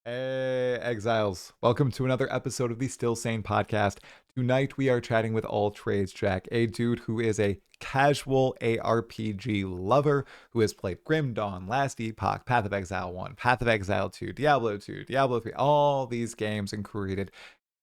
Hey, Exiles. Welcome to another episode of the Still Sane Podcast. Tonight we are chatting with All Trades Jack, a dude who is a casual ARPG lover who has played Grim Dawn, Last Epoch, Path of Exile 1, Path of Exile 2, Diablo 2, Diablo 3, all these games, and created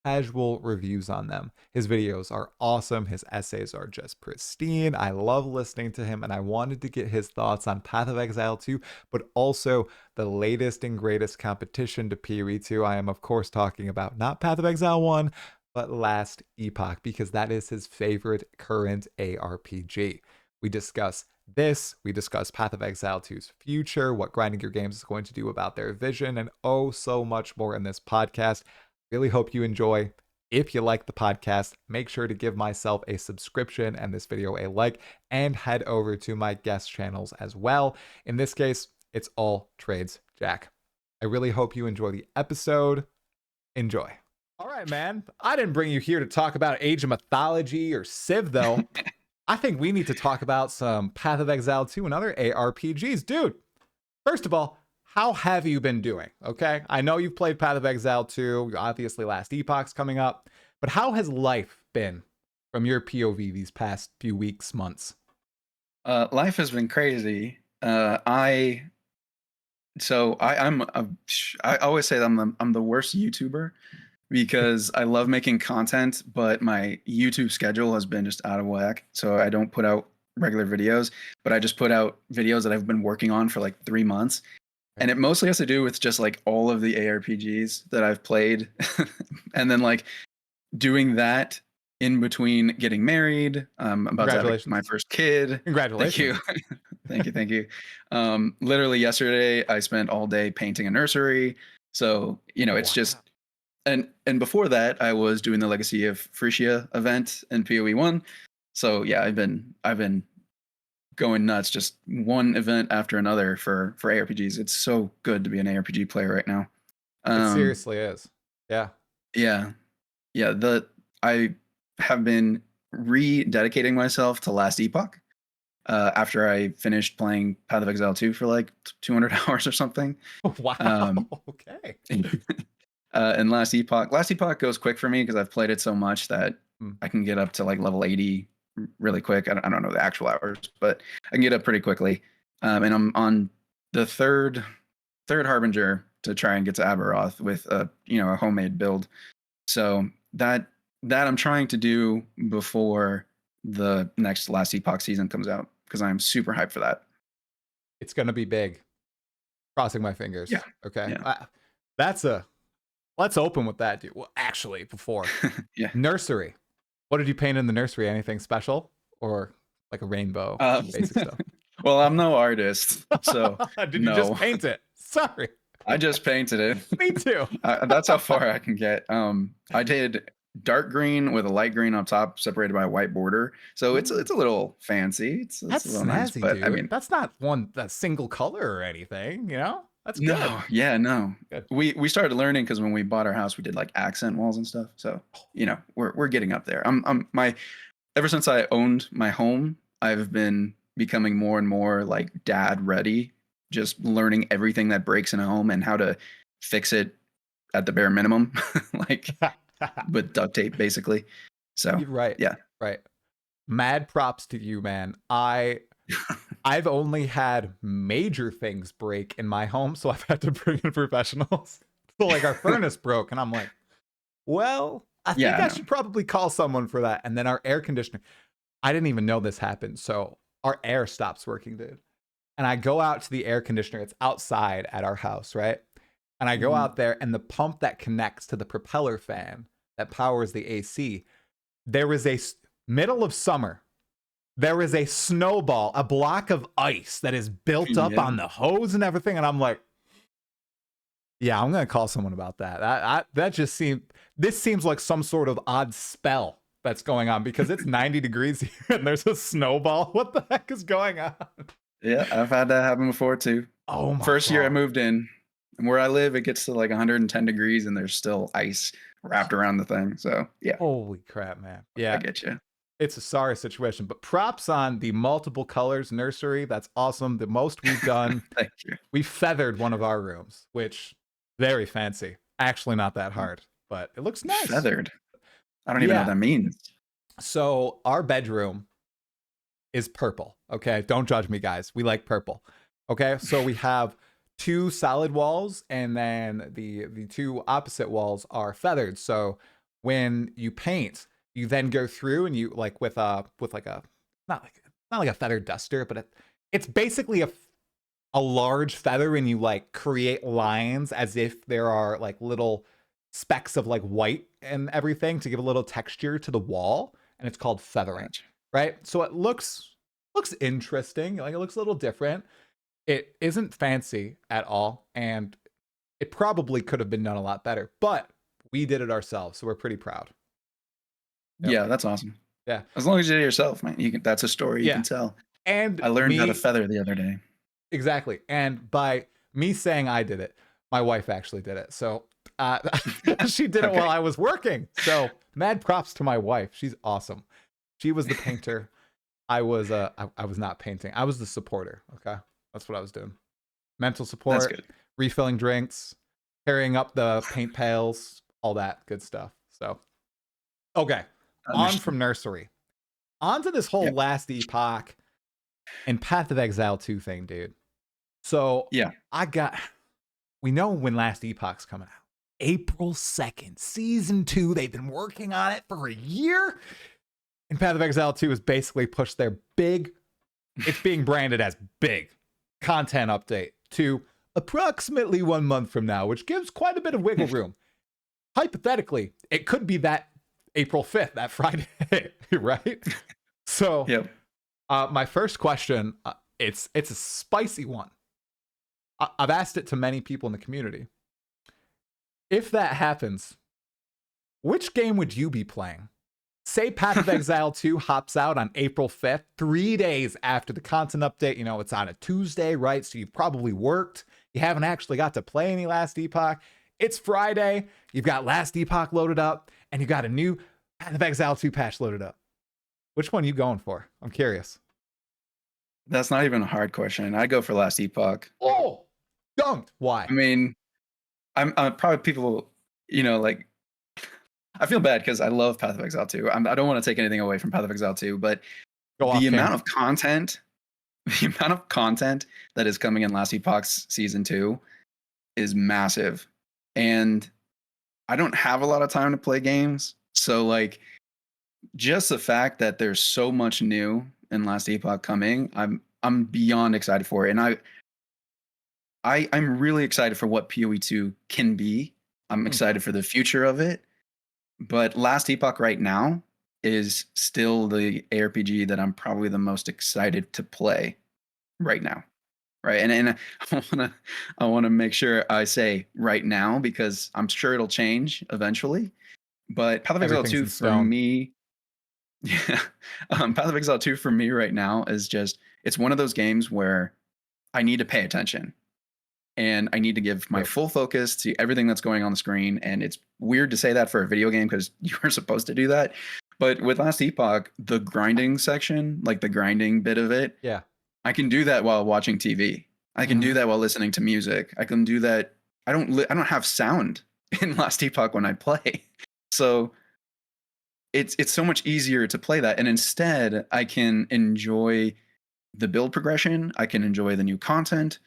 casual reviews on them. His videos are awesome. His essays are just pristine. I love listening to him, and I wanted to get his thoughts on Path of Exile 2, but also the latest and greatest competition to PoE 2. I am, of course, talking about not Path of Exile 1, but Last Epoch, because that is his favorite current ARPG. We discuss this, we discuss Path of Exile 2's future, what Grinding Your Games is going to do about their vision, and oh so much more in this podcast. Really hope you enjoy. If you like the podcast, make sure to give myself a subscription and this video a like, and head over to my guest channels as well. In this case, it's All Trades Jack. I really hope you enjoy the episode. Enjoy. All right, man. I didn't bring you here to talk about Age of Mythology or Civ, though. I think we need to talk about some Path of Exile 2 and other ARPGs. Dude, first of all, how have you been doing? Okay, I know you've played Path of Exile 2, obviously Last Epoch's coming up, but how has life been from your POV these past few weeks, months? Life has been crazy. I always say that I'm the worst YouTuber because I love making content, but my YouTube schedule has been just out of whack. So I don't put out regular videos, but I just put out videos that I've been working on for like 3 months. And it mostly has to do with just like all of the ARPGs that I've played. And then like doing that in between getting married. I'm about to have my first kid. Congratulations. Thank you. Thank you. Literally yesterday, I spent all day painting a nursery. So, it's just, and before that, I was doing the Legacy of Frisia event in PoE 1. So yeah, I've been going nuts, just one event after another for ARPGs. It's so good to be an ARPG player right now. It seriously is. Yeah. I have been rededicating myself to Last Epoch after I finished playing Path of Exile 2 for like 200 hours or something. Wow. Okay. And Last Epoch goes quick for me because I've played it so much that I can get up to like level 80 really quick. I don't know the actual hours, but I can get up pretty quickly. And I'm on the third Harbinger to try and get to Aberoth with a homemade build. So that I'm trying to do before the next Last Epoch season comes out because I'm super hyped for that. It's going to be big. Crossing my fingers. Yeah. Okay. Yeah. Let's open with that, dude. Well, actually, before. Yeah. Nursery. What did you paint in the nursery? Anything special or like a rainbow? Basic stuff. Well, I'm no artist, so did you just paint it? Sorry. I just painted it. Me too. That's how far I can get. I did dark green with a light green on top, separated by a white border. So it's a little fancy. That's a little snazzy, nice, but dude. I mean, that's not a single color or anything. That's good. No, yeah, no. Good. We started learning because when we bought our house, we did like accent walls and stuff. So we're getting up there. Ever since I owned my home, I've been becoming more and more like dad ready. Just learning everything that breaks in a home and how to fix it at the bare minimum, like with duct tape, basically. So right. Yeah. Right. Mad props to you, man. I've only had major things break in my home, so I've had to bring in professionals. So like our furnace broke, and I'm like, well, I think I should probably call someone for that. And then our air conditioner, I didn't even know this happened. So our air stops working, dude. And I go out to the air conditioner. It's outside at our house, right? And I go out there, and the pump that connects to the propeller fan that powers the AC, there is a middle of summer. There is a snowball, a block of ice that is built up on the hose and everything. And I'm like, yeah, I'm going to call someone about that. This seems like some sort of odd spell that's going on because it's 90 degrees here and there's a snowball. What the heck is going on? Yeah, I've had that happen before too. Oh my First God. year I moved in, and where I live, it gets to like 110 degrees and there's still ice wrapped around the thing. So yeah. Holy crap, man. Yeah. I get you. It's a sorry situation, but props on the multiple colors nursery. That's awesome. The most we've done. Thank you. We feathered one of our rooms, which Very fancy. Actually not that hard, but it looks nice. Feathered. I don't even know what that means. So our bedroom is purple. Okay. Don't judge me, guys. We like purple. Okay. So we have 2 solid walls, and then the 2 opposite walls are feathered. So when you paint, you then go through and you like with like a not like a feather duster, but it's basically a large feather, and you like create lines as if there are like little specks of like white and everything to give a little texture to the wall, and it's called feathering. Gotcha. Right? So it looks interesting, like it looks a little different. It isn't fancy at all, and it probably could have been done a lot better, but we did it ourselves, so we're pretty proud. Yep. Yeah, that's awesome. Yeah. As long as you did it yourself, man, that's a story you can tell. And I learned how to feather the other day. Exactly. And by me saying I did it, my wife actually did it. So she did it while I was working. So mad props to my wife. She's awesome. She was the painter. I was not painting. I was the supporter. Okay. That's what I was doing. Mental support, refilling drinks, carrying up the paint pails, all that good stuff. So, okay. On from nursery. On to this whole last Epoch and Path of Exile 2 thing, dude. So, we know when last Epoch's coming out. April 2nd, season 2. They've been working on it for a year. And Path of Exile 2 has basically pushed their it's being branded as big content update to approximately 1 month from now, which gives quite a bit of wiggle room. Hypothetically, it could be that April 5th, that Friday, right? So, my first question, it's a spicy one. I've asked it to many people in the community. If that happens, which game would you be playing? Say Path of Exile 2 hops out on April 5th, 3 days after the content update. You know, it's on a Tuesday, right? So you've probably worked. You haven't actually got to play any Last Epoch. It's Friday. You've got Last Epoch loaded up, and you got a new Path of Exile 2 patch loaded up. Which one are you going for? I'm curious. That's not even a hard question. I go for Last Epoch. Oh, dunked. Why? I mean, I'm probably people, you know, like, I feel bad because I love Path of Exile 2. I don't want to take anything away from Path of Exile 2, but the amount of content that is coming in Last Epoch's season 2 is massive. And I don't have a lot of time to play games. So like just the fact that there's so much new in Last Epoch coming, I'm beyond excited for it. And I'm really excited for what PoE 2 can be. I'm excited for the future of it. But Last Epoch right now is still the ARPG that I'm probably the most excited to play right now. Right. And I wanna make sure I say right now, because I'm sure it'll change eventually. But Path of Exile 2 for me, Path of Exile 2 for me right now is just, it's one of those games where I need to pay attention. And I need to give my full focus to everything that's going on the screen. And it's weird to say that for a video game because you were supposed to do that. But with Last Epoch, the grinding section, like the grinding bit of it, I can do that while watching TV. I can do that while listening to music. I can do that. I don't have sound in Last Epoch when I play. So it's so much easier to play that. And instead, I can enjoy the build progression. I can enjoy the new content.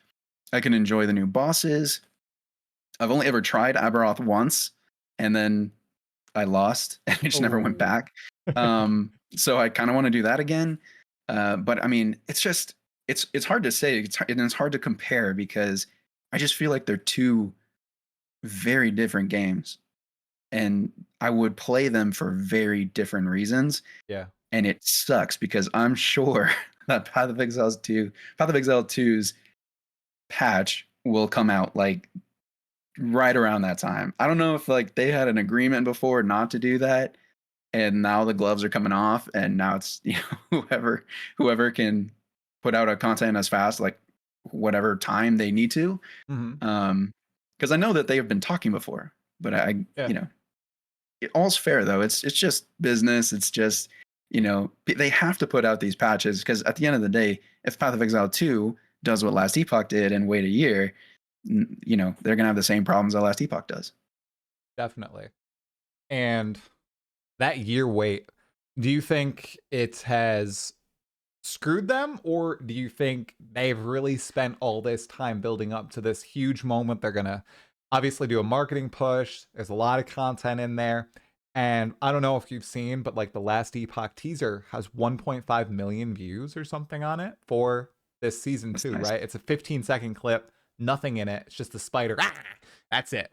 I can enjoy the new bosses. I've only ever tried Aberoth once, and then I lost, and I just never went back. So I kind of want to do that again. But I mean, it's just, it's hard to say. It's hard to compare because I just feel like they're two very different games, and I would play them for very different reasons. Yeah. And it sucks because I'm sure that Path of Exile 2's patch will come out like right around that time. I don't know if like they had an agreement before not to do that, and now the gloves are coming off, and now it's, you know, whoever can put out a content as fast, like whatever time they need to. Because I know that they have been talking before, but you know, all's fair though. It's just business. It's just, you know, they have to put out these patches because at the end of the day, if Path of Exile 2 does what Last Epoch did and wait a year, you know, they're gonna have the same problems that last Epoch does. Definitely. And that year wait, do you think it has screwed them, or do you think they've really spent all this time building up to this huge moment? They're gonna obviously do a marketing push. There's a lot of content in there. And I don't know if you've seen, but like the last Epoch teaser has 1.5 million views or something on it for this season That's 2, nice. right? It's a 15-second clip, nothing in it. It's just a spider. Ah, that's it.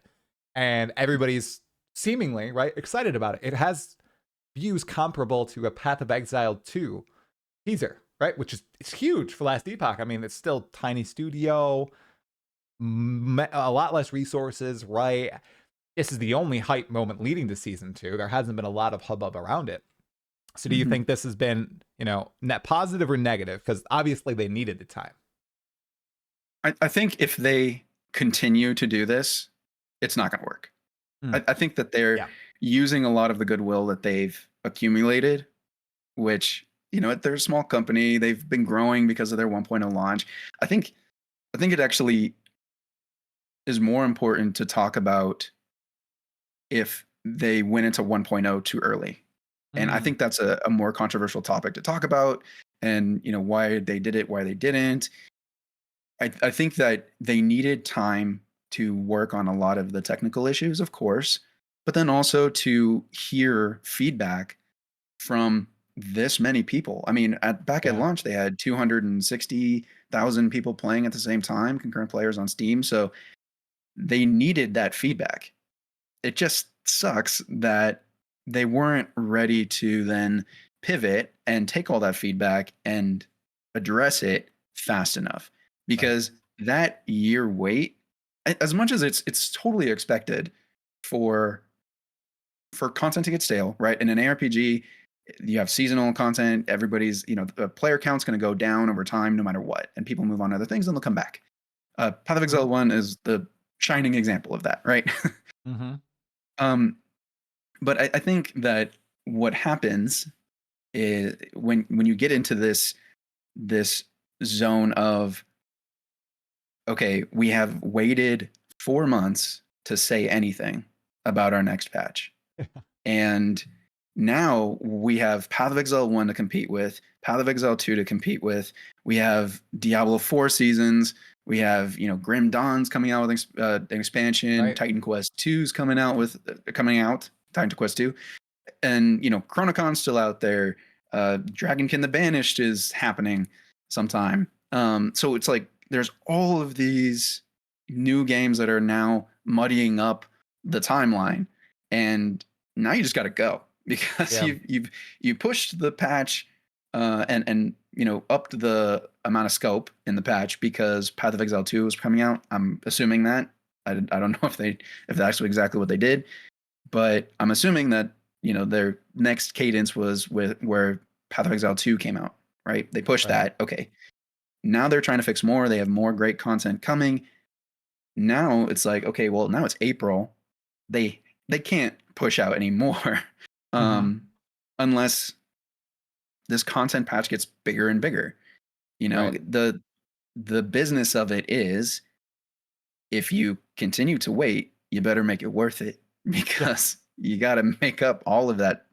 And everybody's seemingly, right, excited about it. It has views comparable to a Path of Exile 2 teaser, right? Which is it's huge for last Epoch. I mean, it's still tiny studio, a lot less resources, right? This is the only hype moment leading to season 2. There hasn't been a lot of hubbub around it. So do you think this has been, you know, net positive or negative? Because obviously they needed the time. I think if they continue to do this, it's not going to work. I think that they're using a lot of the goodwill that they've accumulated, which, you know, they're a small company. They've been growing because of their 1.0 launch. I think it actually is more important to talk about if they went into 1.0 too early. And I think that's a more controversial topic to talk about, and, you know, why they did it, why they didn't. I think that they needed time to work on a lot of the technical issues, of course, but then also to hear feedback from this many people. I mean, back at launch, they had 260,000 people playing at the same time, concurrent players on Steam. So they needed that feedback. It just sucks that they weren't ready to then pivot and take all that feedback and address it fast enough, because that year wait, as much as it's totally expected for content to get stale, right? In an ARPG, you have seasonal content. Everybody's, you know, the player count's going to go down over time no matter what, and people move on to other things and they'll come back. Path of Exile 1 is the shining example of that, right? But I think that what happens is when you get into this zone of, okay, we have waited 4 months to say anything about our next patch. And now we have Path of Exile 1 to compete with, Path of Exile 2 to compete with. We have Diablo 4 seasons. We have, you know, Grim Dawn's coming out with an expansion. Titan Quest 2's coming out. Titan Quest 2. And, you know, Chronocon's still out there. Dragonkin the Banished is happening sometime. So it's like there's all of these new games that are now muddying up the timeline, and now you just got to go, because you pushed the patch and you know, upped the amount of scope in the patch because Path of Exile 2 was coming out. I'm assuming that. I don't know if that's actually exactly what they did, but I'm assuming that, you know, their next cadence was where Path of Exile 2 came out, right? They pushed that. Okay. Now they're trying to fix more. They have more great content coming. Now it's like, okay, well, now it's April. They can't push out anymore unless this content patch gets bigger and bigger. You know, the business of it is, if you continue to wait, you better make it worth it, because you got to make up all of that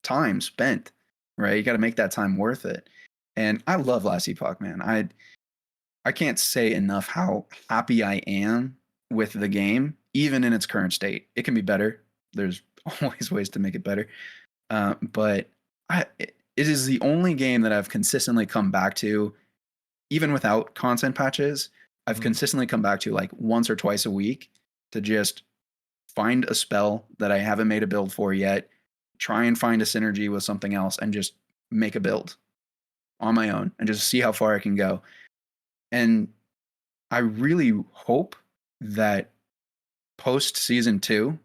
time spent, right? You got to make that time worth it. And I love Last Epoch, man. I can't say enough how happy I am with the game, even in its current state. It can be better. There's always ways to make it better. But it is the only game that I've consistently come back to, even without content patches. I've consistently come back to like once or twice a week to just find a spell that I haven't made a build for yet, try and find a synergy with something else, and just make a build on my own and just see how far I can go. And I really hope that post season 2,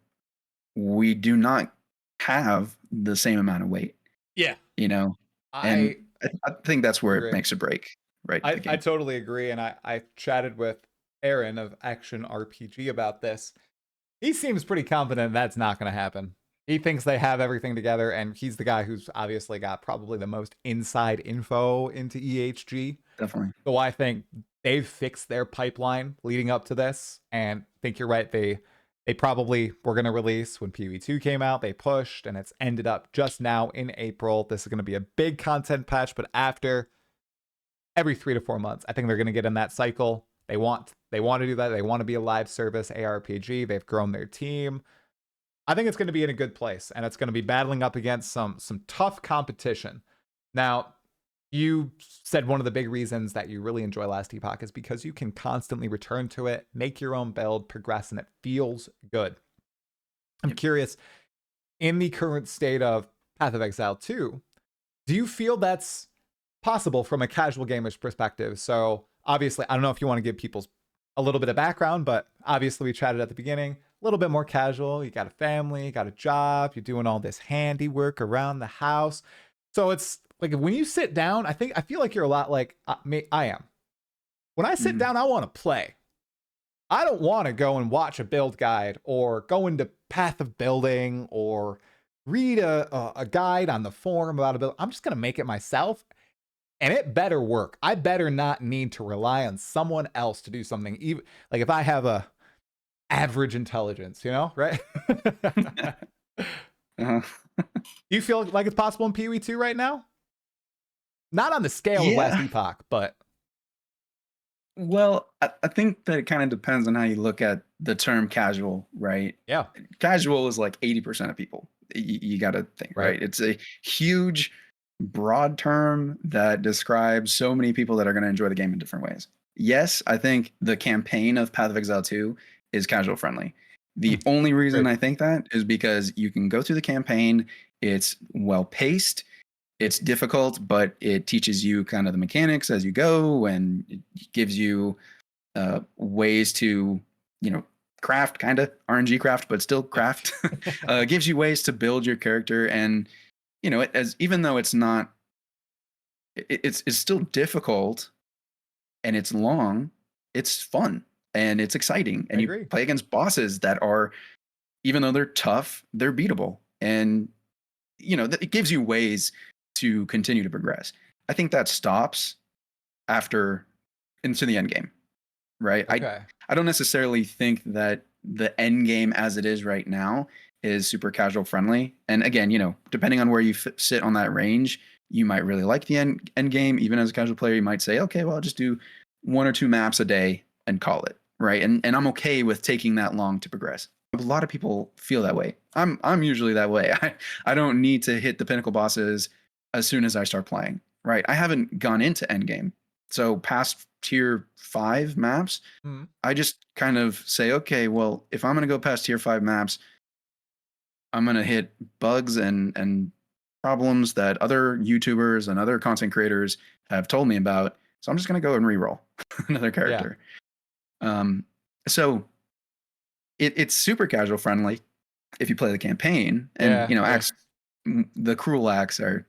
we do not have the same amount of wait. Yeah. You know, and I think that's where it makes a break. Right. I totally agree. And I chatted with Aaron of Action RPG about this. He seems pretty confident that's not going to happen. He thinks they have everything together, and he's the guy who's obviously got probably the most inside info into EHG. Definitely. So I think they've fixed their pipeline leading up to this. And I think you're right. They probably were going to release when PoE2 came out. They pushed, and it's ended up just now in April. This is going to be a big content patch, but after every 3 to 4 months, I think they're going to get in that cycle. They want to do that. They want to be a live service ARPG. They've grown their team. I think it's going to be in a good place, and it's going to be battling up against some tough competition. Now, you said one of the big reasons that you really enjoy Last Epoch is because you can constantly return to it, make your own build, progress, and it feels good. I'm curious, in the current state of Path of Exile 2, do you feel that's possible from a casual gamer's perspective? So obviously, I don't know if you want to give people a little bit of background, but obviously we chatted at the beginning, a little bit more casual. You got a family, you got a job, you're doing all this handiwork around the house. So it's like when you sit down, I feel like you're a lot like I am. When I sit down, I want to play. I don't want to go and watch a build guide or go into Path of Building or read a guide on the forum about a build. I'm just going to make it myself, and it better work. I better not need to rely on someone else to do something. Even like if I have a average intelligence, you know, right? Do you feel like it's possible in PoE2 right now? Not on the scale of Last Epoch, but... Well, I think that it kind of depends on how you look at the term casual, right? Yeah. Casual is like 80% of people. You got to think, right? It's a huge, broad term that describes so many people that are going to enjoy the game in different ways. Yes, I think the campaign of Path of Exile 2 is casual friendly. The only reason I think that is because you can go through the campaign. It's well paced. It's difficult, but it teaches you kind of the mechanics as you go, and it gives you ways to, craft, kind of RNG craft, but still craft. Gives you ways to build your character, and even though it's not, it's still difficult, and it's long. It's fun and it's exciting, and you play against bosses that are, even though they're tough, they're beatable, and it gives you ways to continue to progress. I think that stops after into the end game, right? Okay. I don't necessarily think that the end game as it is right now is super casual friendly. And again, depending on where you sit on that range, you might really like the end game. Even as a casual player, you might say, okay, well, I'll just do 1 or 2 maps a day and call it, right? And I'm okay with taking that long to progress. A lot of people feel that way. I'm usually that way. I don't need to hit the pinnacle bosses as soon as I start playing, right? I haven't gone into endgame. So past tier 5 maps, I just kind of say, okay, well, if I'm going to go past tier 5 maps, I'm going to hit bugs and problems that other YouTubers and other content creators have told me about. So I'm just going to go and reroll another character. Yeah. So it's super casual friendly if you play the campaign, and acts, the cruel acts are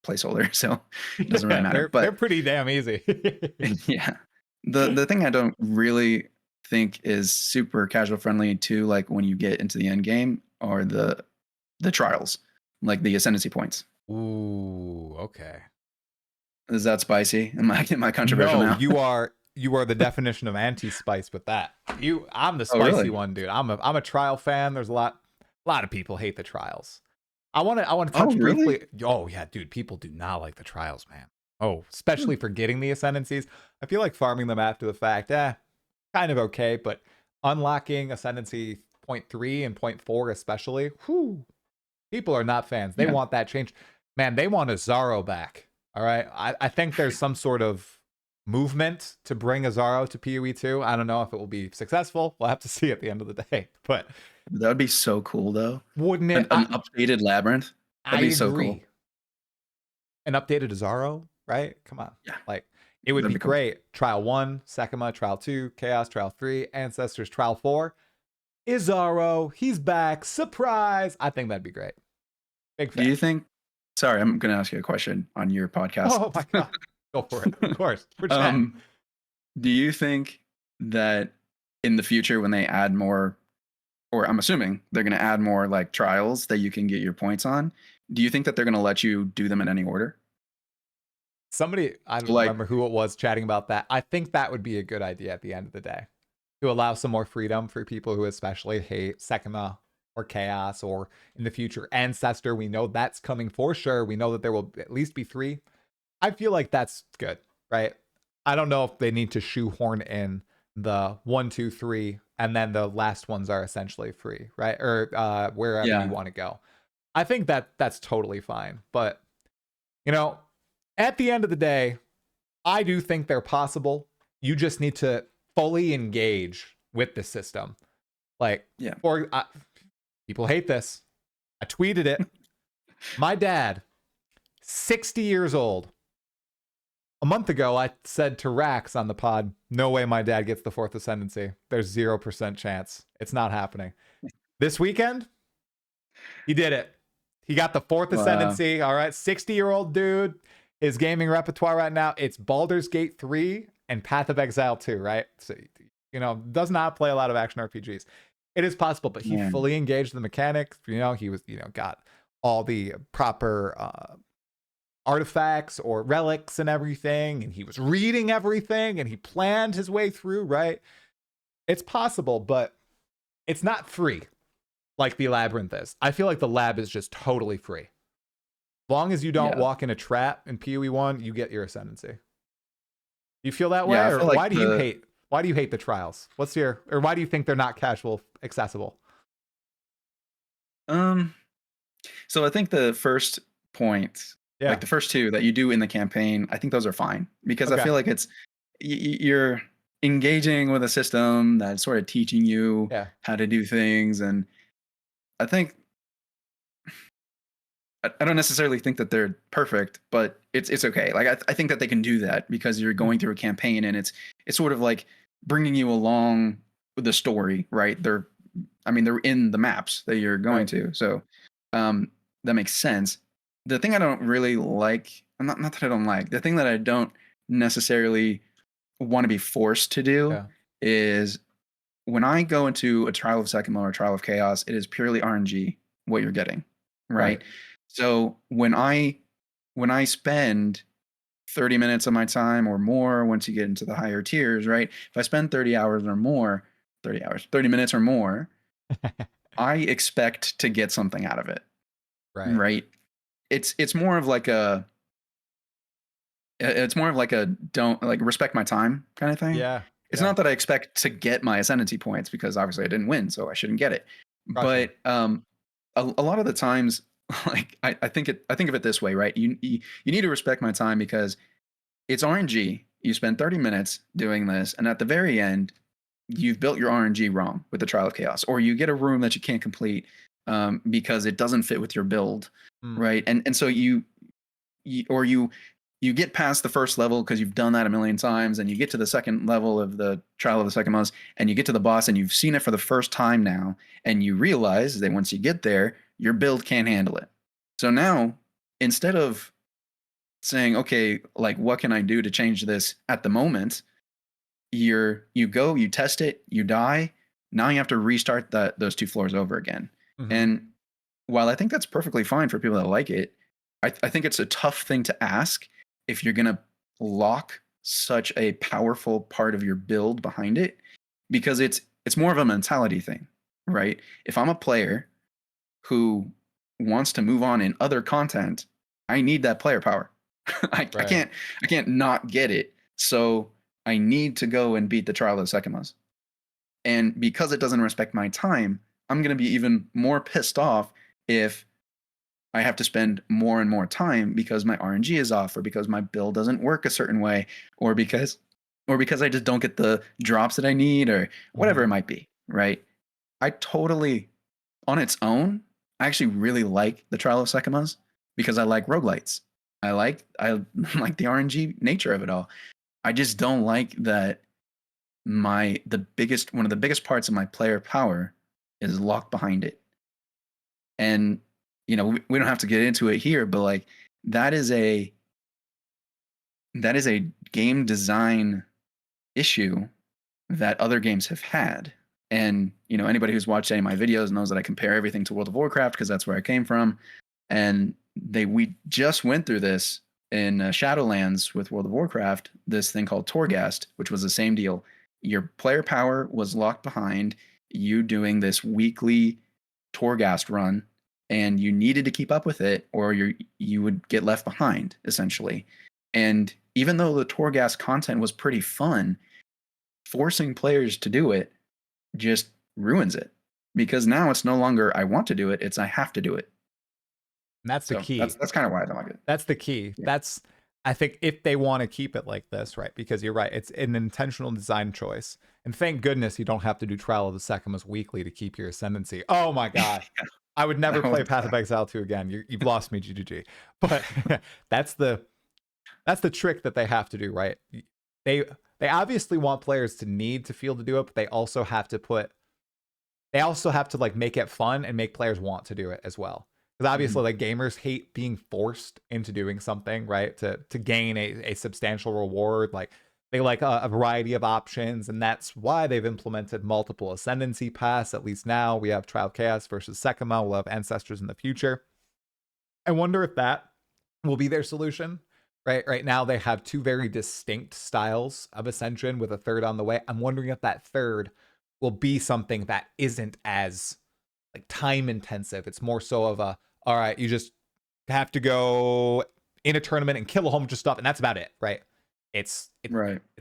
placeholder, so it doesn't really matter. They're pretty damn easy. Yeah. The thing I don't really think is super casual friendly too, like when you get into the end game, are the trials, like the ascendancy points. Ooh, okay. Is that spicy? Am I controversial now? You are the definition of anti-spice with that. I'm the spicy one, dude. I'm a trial fan. There's a lot of people hate the trials. I want to touch briefly. Oh yeah, dude, people do not like the trials, man. Oh, especially for getting the ascendancies. I feel like farming them after the fact, kind of okay, but unlocking ascendancy 0.3 and 0.4 especially, people are not fans. They want that changed. Man, they want a Zaro back. All right. I think there's some sort of movement to bring a Zaro to PoE2. I don't know if it will be successful. We'll have to see at the end of the day. But that would be so cool, though. Wouldn't it? An updated labyrinth. That'd be so cool. An updated Zaro, right? Come on. Yeah. Like, it would be great. Cool. Trial 1, Sekima, Trial 2, Chaos, Trial 3, Ancestors, Trial 4. Izaro, he's back. Surprise. I think that'd be great. Big fan. Do you think? Sorry, I'm going to ask you a question on your podcast. Oh my God. Go for it. Of course. Do you think that in the future, when they add more, or I'm assuming they're going to add more like trials that you can get your points on, do you think that they're going to let you do them in any order? Somebody, I So don't like, remember who it was chatting about that. I think that would be a good idea at the end of the day to allow some more freedom for people who especially hate Sekima or Chaos or in the future Ancestor. We know that's coming for sure. We know that there will at least be 3. I feel like that's good, right? I don't know if they need to shoehorn in the 1, 2, 3, and then the last ones are essentially free, right? Or wherever you yeah, want to go. I think that that's totally fine. But, you know, at the end of the day, I do think they're possible. You just need to fully engage with the system. Like, yeah. or people hate this. I tweeted it. My dad, 60 years old. A month ago, I said to Rax on the pod, no way my dad gets the 4th ascendancy. There's 0% chance. It's not happening. This weekend, he did it. He got the 4th Wow. ascendancy. All right. 60-year-old dude. His gaming repertoire right now, it's Baldur's Gate 3 and Path of Exile 2, right? So, does not play a lot of action RPGs. It is possible, but he Man. fully engaged the mechanics. He was, got all the proper artifacts or relics and everything, and he was reading everything and he planned his way through, right? It's possible, but it's not free like the labyrinth is. I feel like the lab is just totally free. As long as you don't Yeah. walk in a trap in PoE1, you get your ascendancy. You feel that way? Yeah. I Or feel like why do you hate the trials? Or why do you think they're not casual accessible? um so I think the first point, like Yeah. the first 2 that you do in the campaign, I think those are fine because I Okay. feel like it's you're engaging with a system that's sort of teaching you Yeah. how to do things, and I think I don't necessarily think that they're perfect, but it's okay. Like I think that they can do that because you're going through a campaign and it's sort of like bringing you along with the story, right? They're in the maps that you're going Right. to, so that makes sense. The thing I don't really like, not that I don't like, the thing that I don't necessarily want to be forced to do Yeah. is when I go into a trial of Sekimo or a trial of Chaos, it is purely RNG what you're getting, Right. right? So when I spend 30 minutes of my time or more, once you get into the higher tiers, right? If I spend 30 hours or more, 30 minutes or more, I expect to get something out of it, Right. right? It's more of like a don't like respect my time kind of thing. Yeah. It's Yeah. not that I expect to get my ascendancy points because obviously I didn't win, so I shouldn't get it. Gotcha. But a lot of the times, like I think of it this way, right? You need to respect my time because it's RNG. You spend 30 minutes doing this, and at the very end, you've built your RNG wrong with the Trial of Chaos, or you get a room that you can't complete because it doesn't fit with your build, Mm. right? And so you get past the first level because you've done that a million times, and you get to the second level of the Trial of the Second, and you get to the boss, and you've seen it for the first time now, and you realize that once you get there, your build can't handle it. So now, instead of saying, okay, like what can I do to change this at the moment, you test it, you die. Now you have to restart those 2 floors over again. Mm-hmm. And while I think that's perfectly fine for people that like it, I think it's a tough thing to ask if you're gonna lock such a powerful part of your build behind it, because it's more of a mentality thing, right? If I'm a player who wants to move on in other content, I need that player power. I Right. can't not get it. So I need to go and beat the Trial of the Sekimas. And because it doesn't respect my time, I'm going to be even more pissed off if I have to spend more and more time because my RNG is off, or because my build doesn't work a certain way, or because I just don't get the drops that I need, or whatever Mm-hmm. it might be, right? I totally, on its own, I actually really like the Trial of Sekimas because I like roguelites. I like like the RNG nature of it all. I just don't like that one of the biggest parts of my player power is locked behind it. And we don't have to get into it here, but like that is a game design issue that other games have had. And anybody who's watched any of my videos knows that I compare everything to World of Warcraft because that's where I came from. And we just went through this in Shadowlands with World of Warcraft, this thing called Torghast, which was the same deal. Your player power was locked behind you doing this weekly Torghast run, and you needed to keep up with it, or you would get left behind, essentially. And even though the Torghast content was pretty fun, forcing players to do it just ruins it, because now it's no longer I want to do it, it's I have to do it. And that's the key. That's kind of why I don't like it. That's the key. Yeah. That's, I think, if they want to keep it like this, right? Because you're right, it's an intentional design choice. And thank goodness you don't have to do Trial of the Secumus weekly to keep your ascendancy. Oh my god. I would never play Path of Exile 2 again. You've lost me, GGG. But that's the trick that they have to do, right? They obviously want players to need to feel to do it, but they also have to like make it fun and make players want to do it as well. Because obviously, like, gamers hate being forced into doing something, right? To gain a substantial reward. Like, they like a variety of options, and that's why they've implemented multiple ascendancy paths. At least now we have Trial Chaos versus Sekima. We'll have Ancestors in the future. I wonder if that will be their solution. Right now they have two very distinct styles of Ascension with a third on the way. I'm wondering if that third will be something that isn't as like time intensive. It's more so of a, all right, you just have to go in a tournament and kill a whole bunch of stuff, and that's about it, right? It's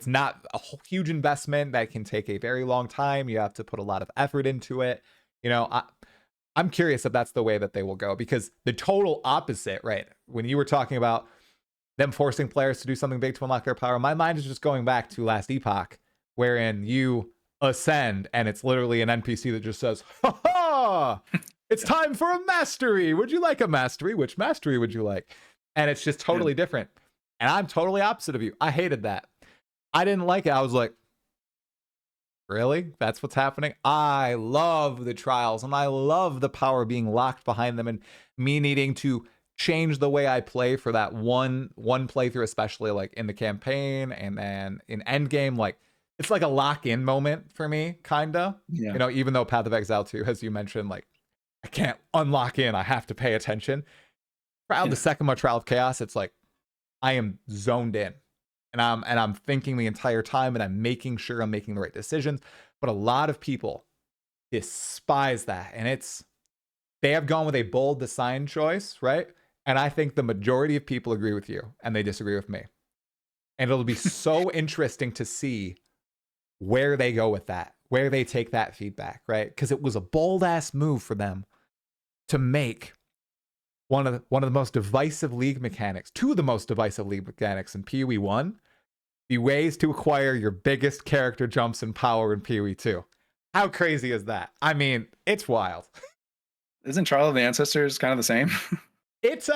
not a huge investment that can take a very long time. You have to put a lot of effort into it. You know, I'm curious if that's the way that they will go, because the total opposite, right? When you were talking about them forcing players to do something big to unlock their power, my mind is just going back to last Epoch, wherein you ascend and it's literally an NPC that just says, ha ha, it's time for a mastery. Would you like a mastery? Which mastery would you like? And it's just totally different. And I'm totally opposite of you. I hated that. I didn't like it. I was like, really? That's what's happening? I love the trials, and I love the power being locked behind them, and me needing to change the way I play for that one playthrough, especially like in the campaign and then in endgame. Like, it's like a lock-in moment for me, kinda. You know, even though Path of Exile 2, as you mentioned, like, I can't unlock in, I have to pay attention. Trial the Sekima, Trial of Chaos, it's like I am zoned in, and I'm thinking the entire time, and I'm making sure I'm making the right decisions. But a lot of people despise that, and they have gone with a bold design choice, right? And I think the majority of people agree with you, and they disagree with me. And it'll be so interesting to see where they go with that, where they take that feedback, right? Because it was a bold ass move for them to make one of the most divisive league mechanics, two of the most divisive league mechanics in PoE 1, the ways to acquire your biggest character jumps in power in PoE 2. How crazy is that? I mean, it's wild. Isn't Trial of the Ancestors kind of the same? It's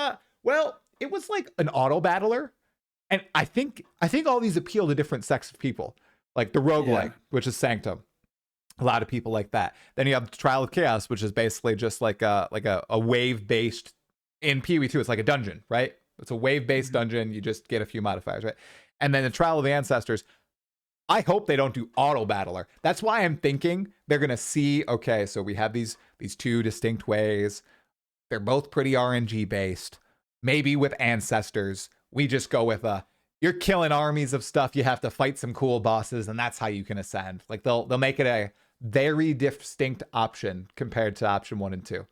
well, it was like an auto battler, and I think all these appeal to different sects of people, like the roguelike, which is Sanctum. A lot of people like that. Then you have Trial of Chaos, which is basically just like a wave based. In PoE 2, it's like a dungeon, right? It's a wave based dungeon. You just get a few modifiers, right? And then the Trial of the Ancestors, I hope they don't do auto battler. That's why I'm thinking they're gonna see, okay, so we have these two distinct ways. They're both pretty RNG based. Maybe with Ancestors, we just go with you're killing armies of stuff. You have to fight some cool bosses, and that's how you can ascend. Like, they'll make it a very distinct option compared to option 1 and 2,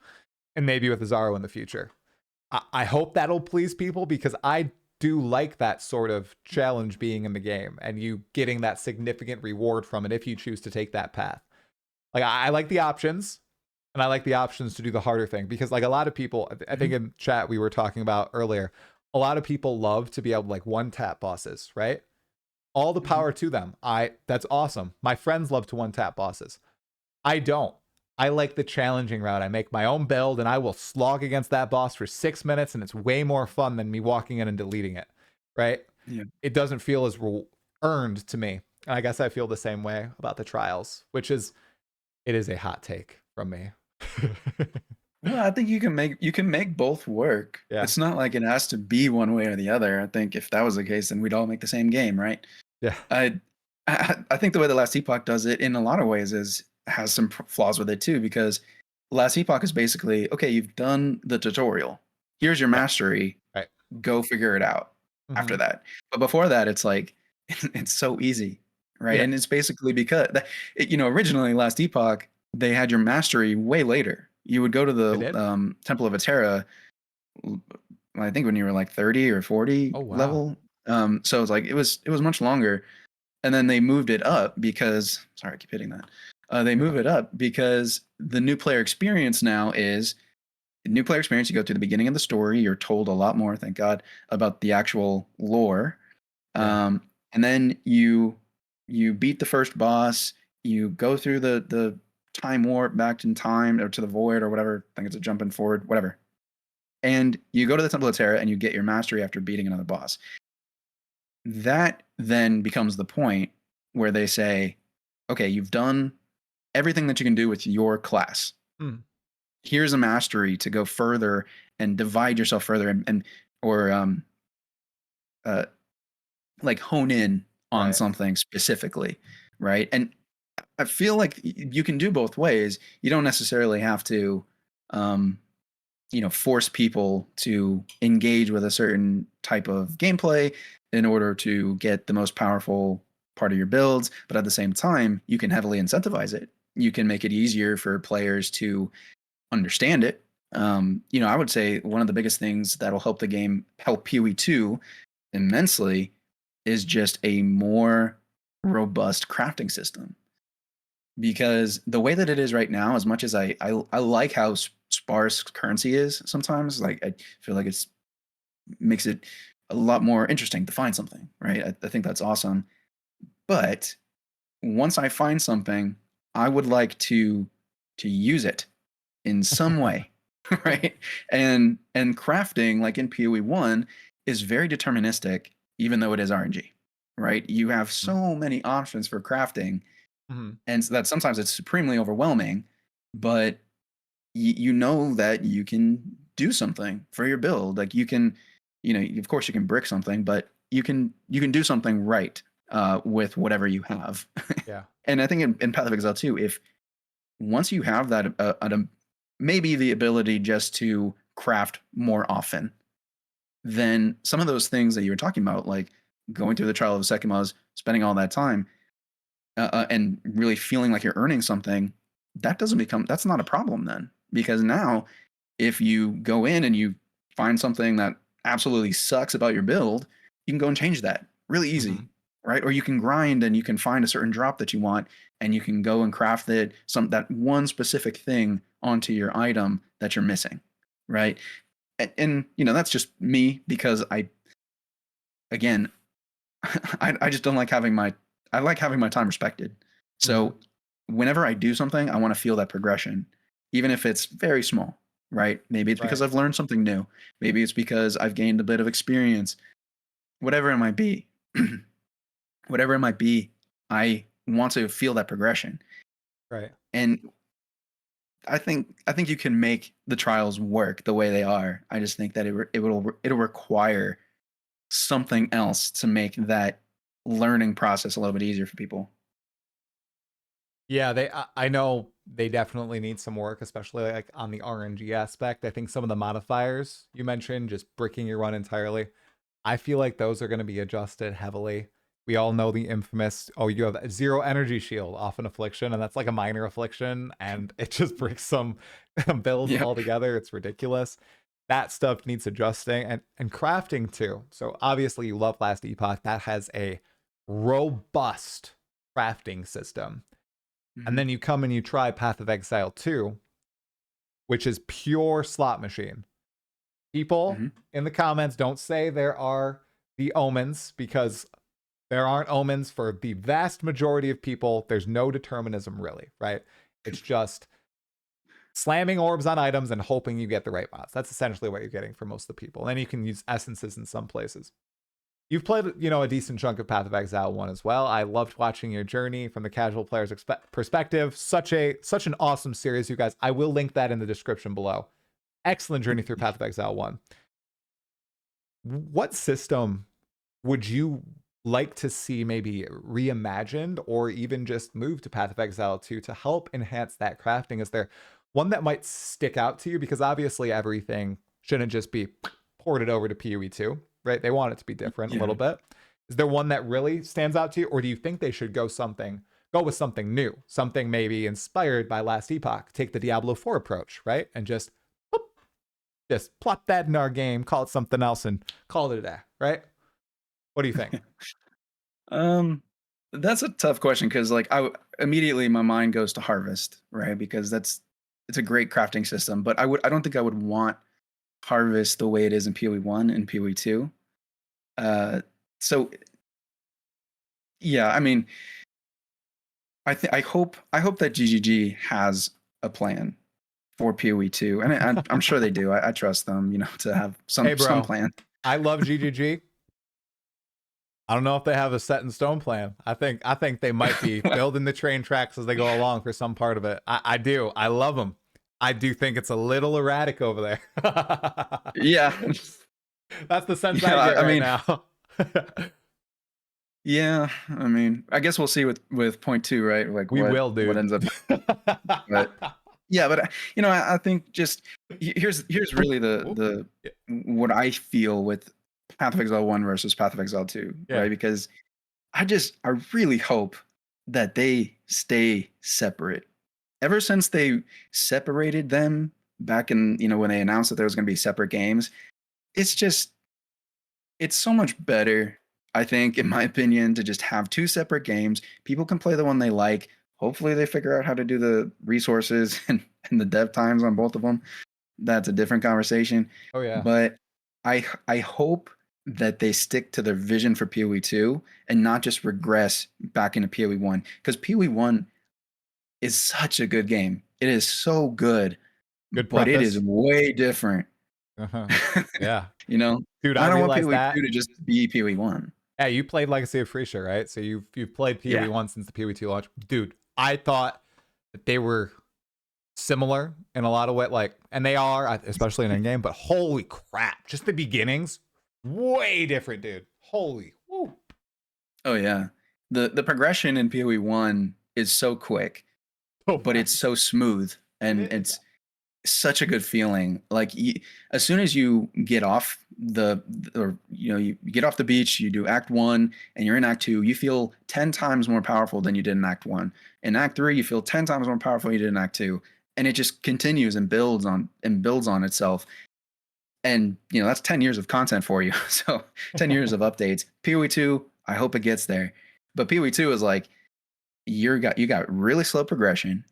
and maybe with Azaro in the future. I hope that'll please people, because I do like that sort of challenge being in the game and you getting that significant reward from it if you choose to take that path. Like, I like the options, and I like the options to do the harder thing, because like a lot of people, I think in chat we were talking about earlier, a lot of people love to be able to like one-tap bosses, right? All the power to them. That's awesome. My friends love to one-tap bosses. I don't. I like the challenging route. I make my own build, and I will slog against that boss for 6 minutes, and it's way more fun than me walking in and deleting it, right? Yeah. It doesn't feel as earned to me. And I guess I feel the same way about the trials, it is a hot take from me. Well, I think you can make both work. Yeah. It's not like it has to be one way or the other. I think if that was the case, then we'd all make the same game, right? Yeah. I think the way the Last Epoch does it in a lot of ways has some flaws with it too, because Last Epoch is basically, okay, you've done the tutorial. Here's your mastery. Right. Go figure it out. after that. But before that, it's like it's so easy, right? Yeah. And it's basically because originally last Epoch they had your mastery way later. You would go to They the did? Temple of Atera, I think when you were like 30 or 40 Oh, wow. level. So it's like it was much longer, and then they moved it up because sorry, I keep hitting that. They move it up because the new player experience now is new player experience. You go to the beginning of the story. You're told a lot more, thank God, about the actual lore. Yeah. And then you beat the first boss. You go through the time warp back in time or to the void or whatever. I think it's a jumping forward, whatever. And you go to the Temple of Terra and you get your mastery after beating another boss. That then becomes the point where they say, okay, you've done everything that you can do with your class. Mm. Here's a mastery to go further and divide yourself further or uh, like hone in on Right. something specifically, right? And I feel like you can do both ways. You don't necessarily have to, um, force people to engage with a certain type of gameplay in order to get the most powerful part of your builds. But at the same time, you can heavily incentivize it. You can make it easier for players to understand it. I would say one of the biggest things that'll help the game help PoE2 immensely is just a more robust crafting system. Because the way that it is right now, as much as I like how sparse currency is sometimes, like I feel like it's makes it a lot more interesting to find something, right? I think that's awesome. But once I find something, I would like to use it in some way, right? And crafting, like in PoE1, is very deterministic, even though it is RNG, right? You have so many options for crafting, Mm-hmm. and so that sometimes it's supremely overwhelming, but you know that you can do something for your build. Like you can, of course you can brick something, but you can do something right with whatever you have. Yeah. And I think in Path of Exile too, if once you have that, maybe the ability just to craft more often, then some of those things that you were talking about, like going through the trial of Sekimas, spending all that time, and really feeling like you're earning something, that's not a problem then. Because now, if you go in and you find something that absolutely sucks about your build, you can go and change that really Mm-hmm. easy, right? Or you can grind and you can find a certain drop that you want, and you can go and craft that one specific thing onto your item that you're missing, right? And that's just me because again, I just don't like I like having my time respected. Mm-hmm. So whenever I do something, I want to feel that progression, even if it's very small, right? Maybe it's because Right. I've learned something new. Maybe it's because I've gained a bit of experience, whatever it might be. Whatever it might be, I want to feel that progression. Right. And I think you can make the trials work the way they are. I just think that it'll require something else to make that learning process a little bit easier for people. Yeah, I know they definitely need some work, especially like on the RNG aspect. I think some of the modifiers you mentioned, just bricking your run entirely, I feel like those are going to be adjusted heavily. We all know the infamous, oh, you have 0 energy shield off an affliction, and that's like a minor affliction, and it just bricks some builds Yep. altogether. It's ridiculous. That stuff needs adjusting and crafting too. So obviously you love Last Epoch. That has a robust crafting system. And Mm-hmm. then you come and you try Path of Exile 2, which is pure slot machine. People Mm-hmm. in the comments don't say there are the omens, because there aren't omens for the vast majority of people. There's no determinism really, right? It's just slamming orbs on items and hoping you get the right mods. That's essentially what you're getting for most of the people. And you can use essences in some places. You've played, a decent chunk of Path of Exile 1 as well. I loved watching your journey from the casual player's perspective. Such an awesome series, you guys. I will link that in the description below. Excellent journey through Path of Exile 1. What system would you like to see maybe reimagined or even just move to Path of Exile 2 to help enhance that crafting? Is there one that might stick out to you? Because obviously everything shouldn't just be ported over to PoE 2. right? They want it to be different a little bit. Is there one that really stands out to you, or do you think they should go with something new, something maybe inspired by Last Epoch? Take the Diablo 4 approach, right? And just plop that in our game, call it something else, and call it a day, right? What do you think? That's a tough question because like immediately my mind goes to Harvest, right? Because it's a great crafting system, but I don't think I would want Harvest the way it is in PoE 1 and PoE 2. So yeah, I mean, I hope that GGG has a plan for PoE 2, and I'm sure they do. I trust them, you know, to have some plan. I love GGG. I don't know if they have a set in stone plan. I think they might be building the train tracks as they go along for some part of it. I do. I love them. I do think it's a little erratic over there. Yeah. That's the sense I get now. Yeah, I mean, I guess we'll see with point 2, right? Like we will, dude. What ends up. But yeah, but you know, I think just here's really the what I feel with Path of Exile 1 versus Path of Exile 2, right? Because I really hope that they stay separate. Ever since they separated them back in, you know, when they announced that there was going to be separate games, it's so much better, I think, in my opinion, to just have 2 separate games. People can play the one they like. Hopefully they figure out how to do the resources and the dev times on both of them. That's a different conversation. Oh yeah. But I hope that they stick to their vision for PoE 2 and not just regress back into PoE 1, because PoE 1 is such a good game. It is so good. But it is way different. Yeah. You know, dude, I don't want PoE 2 to just be PoE 1. Yeah, you played Legacy of Frisia, right? So you've played PoE 1 since the PoE 2 launch. Dude, I thought that they were similar in a lot of ways, like, and they are, especially in endgame, but holy crap, just the beginnings, way different, dude. Holy woo. Oh yeah. The progression in PoE 1 is so quick, but it's so smooth, and it's such a good feeling. Like as soon as you get off you get off the beach, you do Act 1 and you're in Act 2, you feel 10 times more powerful than you did in Act 1. In Act 3, you feel 10 times more powerful than you did in Act 2. And it just continues and builds on itself. And you know, that's 10 years of content for you. So 10 years of updates. PoE 2, I hope it gets there. But PoE 2 is like you got really slow progression.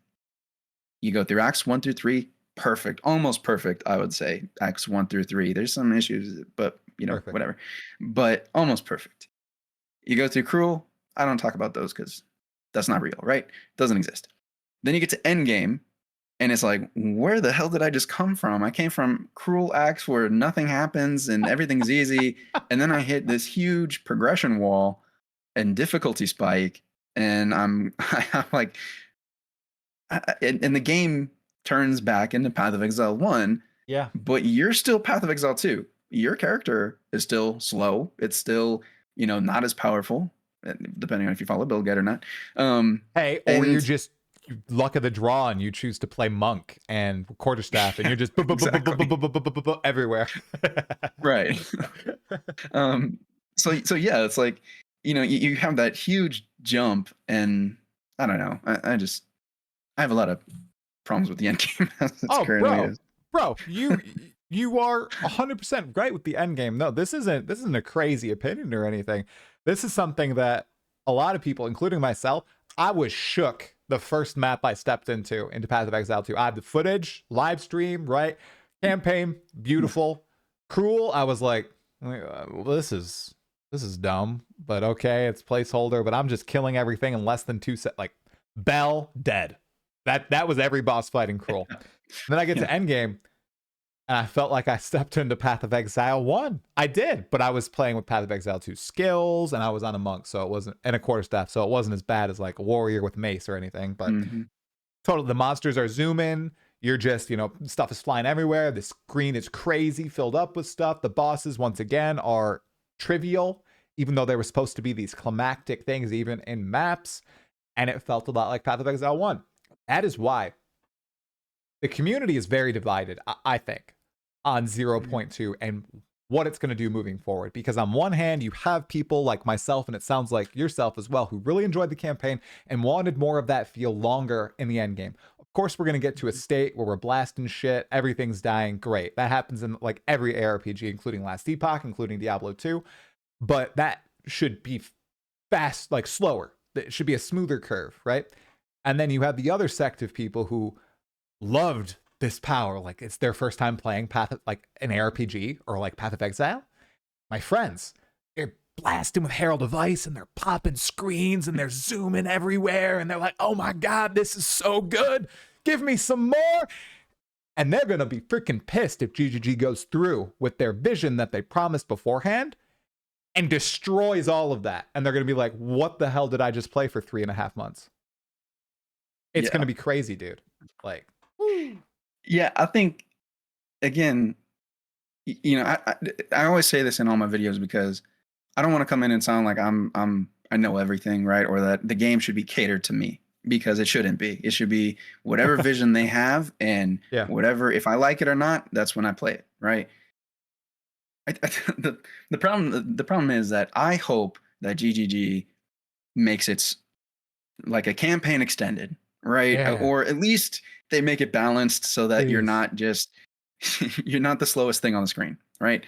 You go through Acts 1 through 3, perfect, almost perfect, I would say. Acts 1 through 3. There's some issues, but you know, whatever. But almost perfect. You go through Cruel. I don't talk about those because that's not real, right? Doesn't exist. Then you get to Endgame, and it's like, where the hell did I just come from? I came from Cruel Acts where nothing happens and everything's easy, and then I hit this huge progression wall and difficulty spike, and I'm like, and the game turns back into Path of Exile 1. Yeah. But you're still Path of Exile 2. Your character is still slow. It's still, you know, not as powerful, depending on if you follow build guide or not. Hey, or you're just luck of the draw and you choose to play monk and quarterstaff and you're just everywhere. Right. So yeah, it's like, you know, you have that huge jump, and I don't know. I have a lot of problems with the end game as it's currently is. Bro, you are 100% right with the end game. No, this isn't a crazy opinion or anything. This is something that a lot of people, including myself, I was shook the first map I stepped into Path of Exile 2. I had the footage, live stream, right? Campaign, beautiful. Cruel, I was like, well, this is dumb, but okay, it's placeholder, but I'm just killing everything in less than 2 seconds. Like, Bell, dead. That was every boss fight in Cruel. Then I get to Endgame, and I felt like I stepped into Path of Exile 1. I did, but I was playing with Path of Exile 2 skills, and I was on a monk, so it wasn't, and a quarterstaff, so it wasn't as bad as like a warrior with mace or anything. But totally, the monsters are zooming. You're just, you know, stuff is flying everywhere. The screen is crazy, filled up with stuff. The bosses, once again, are trivial, even though they were supposed to be these climactic things, even in maps. And it felt a lot like Path of Exile 1. That is why the community is very divided, I think, on 0.2 and what it's going to do moving forward. Because on one hand, you have people like myself, and it sounds like yourself as well, who really enjoyed the campaign and wanted more of that feel longer in the end game. Of course, we're going to get to a state where we're blasting shit, everything's dying. Great. That happens in like every ARPG, including Last Epoch, including Diablo 2. But that should be fast, like slower. It should be a smoother curve, right? And then you have the other sect of people who loved this power, like it's their first time playing like an ARPG or like Path of Exile. My friends, they're blasting with Herald of Ice and they're popping screens and they're zooming everywhere and they're like, oh my god, this is so good, give me some more. And they're gonna be freaking pissed if GGG goes through with their vision that they promised beforehand and destroys all of that. And they're gonna be like, what the hell did I just play for 3.5 months? It's gonna be crazy, dude. Like, woo. Yeah, I think, again, you know, I always say this in all my videos because I don't want to come in and sound like I know everything, right? Or that the game should be catered to me, because it shouldn't be. It should be whatever vision they have, and whatever, if I like it or not, that's when I play it, right? The problem is that I hope that GGG makes its like a campaign extended, right? Or at least they make it balanced so that you're not just you're not the slowest thing on the screen, right?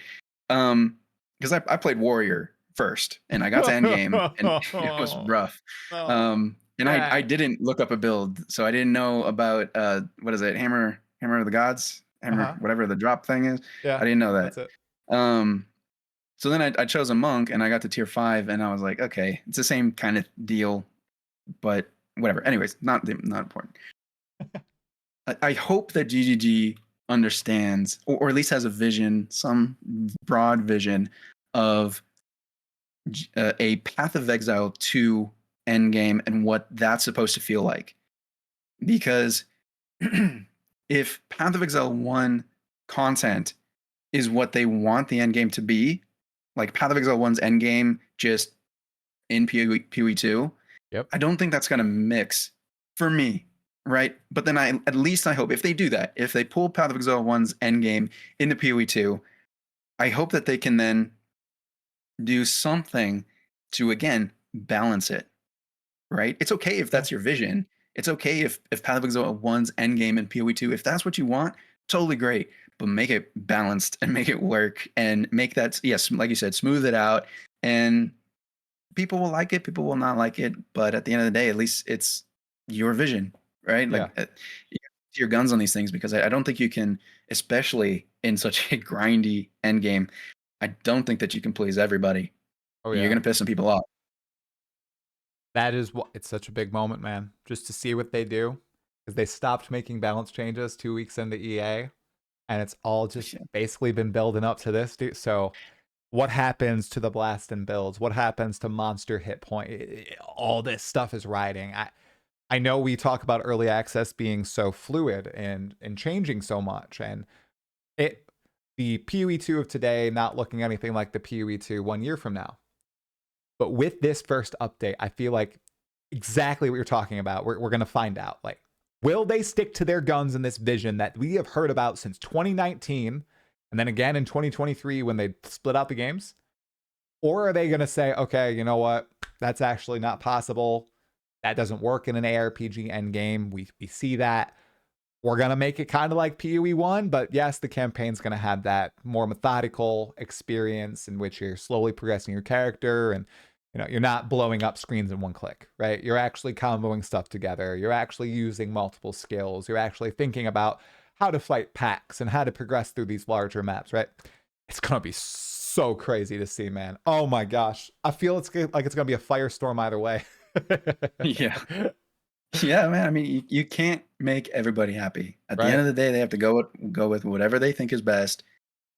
Because I played Warrior first and I got to end game and it was rough. And I didn't look up a build, so I didn't know about what is it, Hammer of the Gods, whatever the drop thing is. I didn't know that. That's it. So then I chose a monk and I got to tier 5 and I was like, okay, it's the same kind of deal, but whatever. Anyways, not important. I hope that GGG understands, or at least has a vision, some broad vision of a Path of Exile 2 endgame and what that's supposed to feel like. Because if Path of Exile 1 content is what they want the endgame to be, like Path of Exile 1's endgame just in PoE 2, I don't think that's going to mix for me. Right. But then at least I hope if they do that, if they pull Path of Exile 1's endgame into PoE 2, I hope that they can then do something to, again, balance it. Right. It's okay if that's your vision. It's okay if Path of Exile 1's endgame in PoE 2, if that's what you want, totally great. But make it balanced and make it work and make that, yes, like you said, smooth it out. And people will like it. People will not like it. But at the end of the day, at least it's your vision. Right? Like you have your guns on these things, because I don't think you can, especially in such a grindy end game, I don't think that you can please everybody. You're going to piss some people off. That is what, it's such a big moment, man, just to see what they do, because they stopped making balance changes 2 weeks into EA and it's all just basically been building up to this, dude. So what happens to the blast and builds? What happens to monster hit point? All this stuff is riding. I know we talk about early access being so fluid and changing so much, and the PoE 2 of today not looking anything like the PoE 2 1 year from now. But with this first update, I feel like exactly what you're talking about, we're going to find out. Like, will they stick to their guns in this vision that we have heard about since 2019, and then again in 2023 when they split out the games? Or are they going to say, okay, you know what, that's actually not possible. That doesn't work in an ARPG endgame. We see that. We're going to make it kind of like PoE 1, but yes, the campaign's going to have that more methodical experience in which you're slowly progressing your character, and you're not blowing up screens in one click, right? You're actually comboing stuff together. You're actually using multiple skills. You're actually thinking about how to fight packs and how to progress through these larger maps, right? It's going to be so crazy to see, man. Oh my gosh. I feel like it's going to be a firestorm either way. Yeah, man. I mean, you can't make everybody happy. At the end of the day, they have to go with whatever they think is best,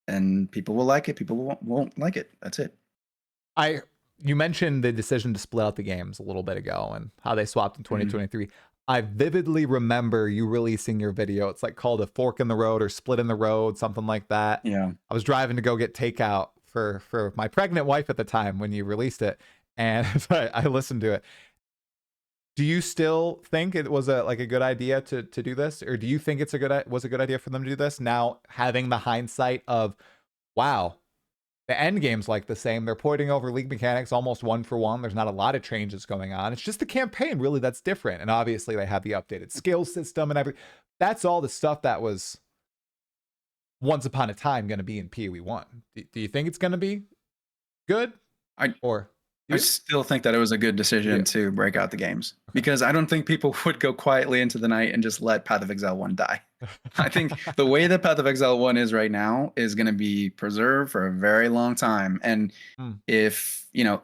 and people will like it. People won't like it. That's it. You mentioned the decision to split out the games a little bit ago and how they swapped in 2023. I vividly remember you releasing your video. It's like called a fork in the road or split in the road, something like that. Yeah. I was driving to go get takeout for my pregnant wife at the time when you released it, and I listened to it. Do you still think it was a good idea to do this, or do you think was a good idea for them to do this now, having the hindsight of, wow, The end game's like the same. They're porting over League mechanics almost one for one. There's not a lot of changes going on. It's just the campaign really that's different. And obviously they have the updated skill system and that's all the stuff that was once upon a time going to be in PoE 1. Do you think it's going to be good? I Yeah. still think that it was a good decision to break out the games, because I don't think people would go quietly into the night and just let Path of Exile 1 die. I think the way that Path of Exile 1 is right now is going to be preserved for a very long time. And if, you know,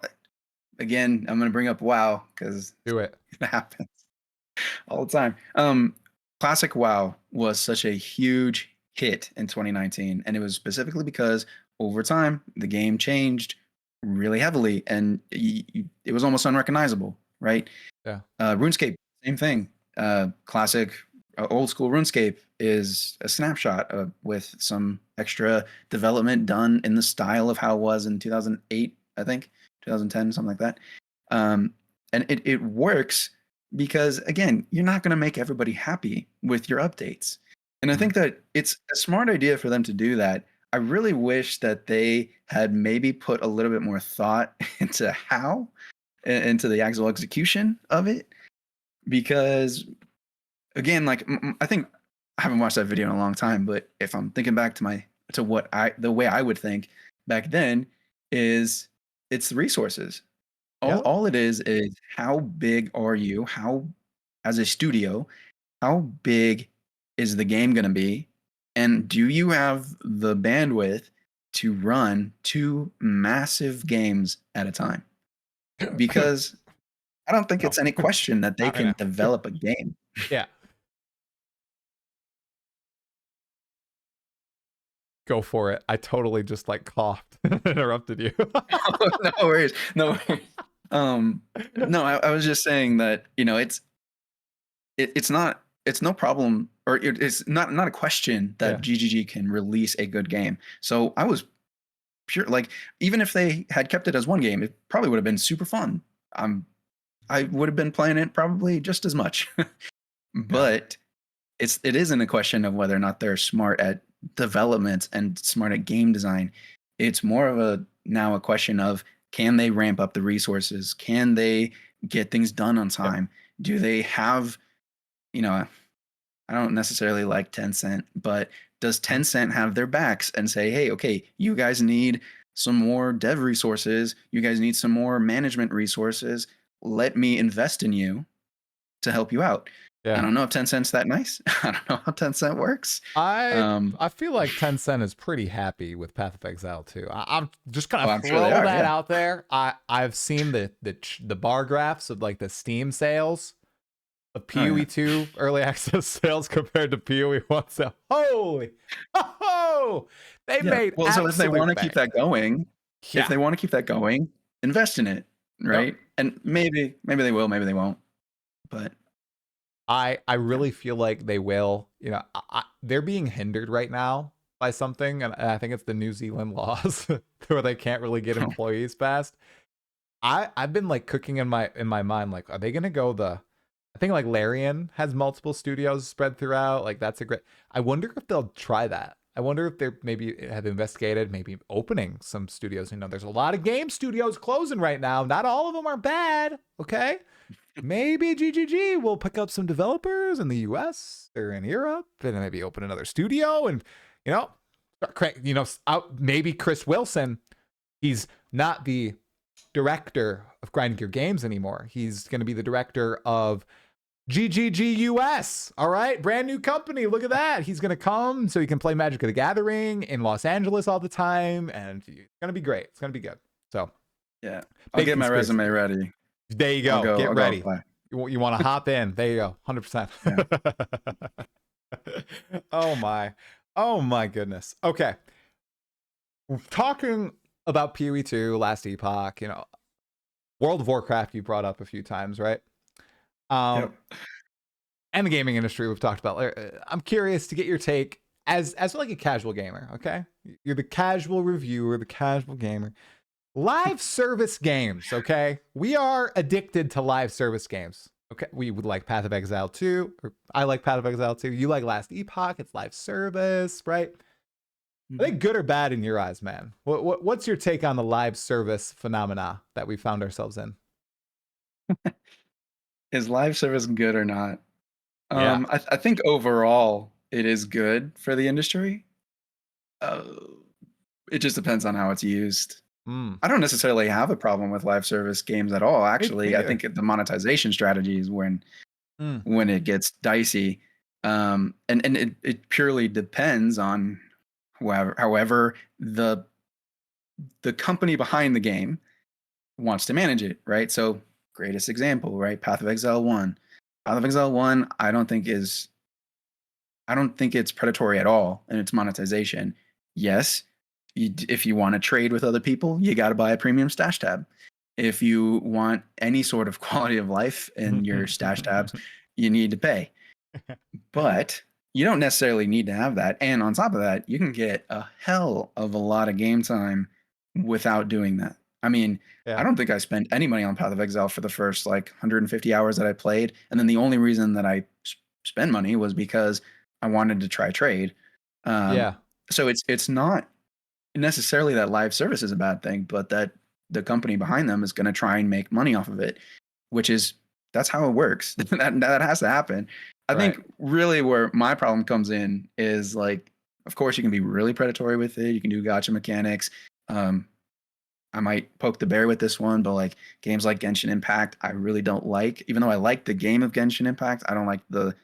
again, I'm going to bring up WoW because it happens all the time. Classic WoW was such a huge hit in 2019, and it was specifically because over time the game changed really heavily, and it was almost unrecognizable, right? Yeah. RuneScape, same thing. Classic old school RuneScape is a snapshot with some extra development done in the style of how it was in 2008, I think, 2010, something like that. And it works because, again, you're not going to make everybody happy with your updates. And I think that it's a smart idea for them to do that. I really wish that they had maybe put a little bit more thought into into the actual execution of it. Because, again, like, I think I haven't watched that video in a long time, but if I'm thinking back to the way I would think back then, is it's the resources. All it is how big are you? As a studio, how big is the game going to be? And do you have the bandwidth to run 2 massive games at a time? Because I don't think it's any question that they can develop a game. Yeah. Go for it. I totally just like coughed and interrupted you. No worries. No worries. No, I was just saying that, you know, it's no problem, or it's not a question that GGG can release a good game. So I was pure, like, even if they had kept it as one game, it probably would have been super fun. I would have been playing it probably just as much. But it isn't a question of whether or not they're smart at development and smart at game design. It's more of now a question of, can they ramp up the resources? Can they get things done on time? Do they have, you know, I don't necessarily like Tencent, but does Tencent have their backs and say, hey, okay, you guys need some more dev resources. You guys need some more management resources. Let me invest in you to help you out. I don't know if Tencent's that nice. I don't know how Tencent works. I feel like Tencent is pretty happy with Path of Exile 2. I'm just gonna throw that out there. I've seen the bar graphs of like the Steam sales of PoE 2 early access sales compared to PoE 1 sales. Holy, they made. Well, so if they want to keep that going, invest in it, right? And maybe they will, maybe they won't, but. I really feel like they will. You know, they're being hindered right now by something, and I think it's the New Zealand laws where they can't really get employees fast. I've been like cooking in my mind, like, are they gonna go I think like Larian has multiple studios spread throughout. Like, that's a great. I wonder if they'll try that. I wonder if they maybe have investigated maybe opening some studios. You know, there's a lot of game studios closing right now. Not all of them are bad. Okay. Maybe GGG will pick up some developers in the US or in Europe and maybe open another studio and, you know, maybe Chris Wilson, he's not the director of Grinding Gear Games anymore. He's going to be the director of GGG US. All right. Brand new company. Look at that. He's going to come so he can play Magic of the Gathering in Los Angeles all the time. And it's going to be great. It's going to be good. So, yeah, I'll get my resume ready. There you go. Get ready. You want to hop in. There you go. 100%. Yeah. Oh my goodness. Okay. Talking about PoE 2, last Epoch, you know, World of Warcraft you brought up a few times, right? And the gaming industry we've talked about. I'm curious to get your take as like a casual gamer, okay? You're the casual reviewer, the casual gamer. Live service games, okay? We are addicted to live service games, okay? We would like Path of Exile 2, or I like Path of Exile 2. You like Last Epoch, it's live service, right? I think good or bad in your eyes, man. What's your take on the live service phenomena that we found ourselves in? Is live service good or not? Yeah. I think overall it is good for the industry. Uh, it just depends on how it's used. Mm. I don't necessarily have a problem with live service games at all. Me Actually, I neither. think the monetization strategy is Mm. when it gets dicey. And it purely depends on however the company behind the game wants to manage it, right? So greatest example, right? Path of Exile 1. Path of Exile 1, I don't think it's predatory at all in its monetization. Yes, if you want to trade with other people, you got to buy a premium stash tab. If you want any sort of quality of life in your stash tabs, you need to pay. But you don't necessarily need to have that. And on top of that, you can get a hell of a lot of game time without doing that. I mean, Yeah. I don't think I spent any money on Path of Exile for the first like 150 hours that I played. And then the only reason that I spent money was because I wanted to try trade. Um, Yeah. so it's not necessarily that live service is a bad thing, but that the company behind them is going to try and make money off of it, which is that's how it works. that has to happen. I Right. think really where my problem comes in is like, of course, you can be really predatory with it. You can do gotcha mechanics. I might poke the bear with this one, but like games like Genshin Impact, I really don't like. Even though I like the game of Genshin Impact, I don't like the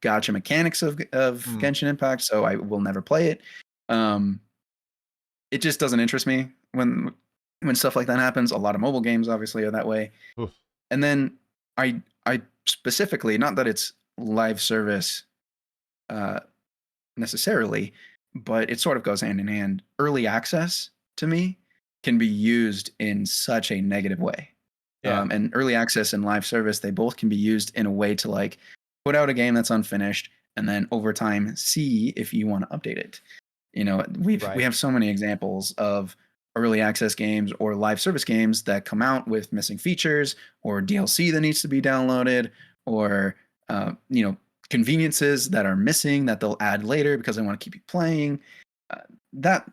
gotcha mechanics of Mm. Genshin Impact, so I will never play it. Um, it just doesn't interest me when stuff like that happens. A lot of mobile games obviously are that way. Oof. And then I specifically, not that it's live service uh, necessarily, but it sort of goes hand in hand. Early access to me can be used in such a negative way. Yeah. And early access and live service, they both can be used in a way to like put out a game that's unfinished and then over time see if you want to update it. You know, we Right. have so many examples of early access games or live service games that come out with missing features or DLC that needs to be downloaded or you know, conveniences that are missing that they'll add later because they want to keep you playing. Uh, that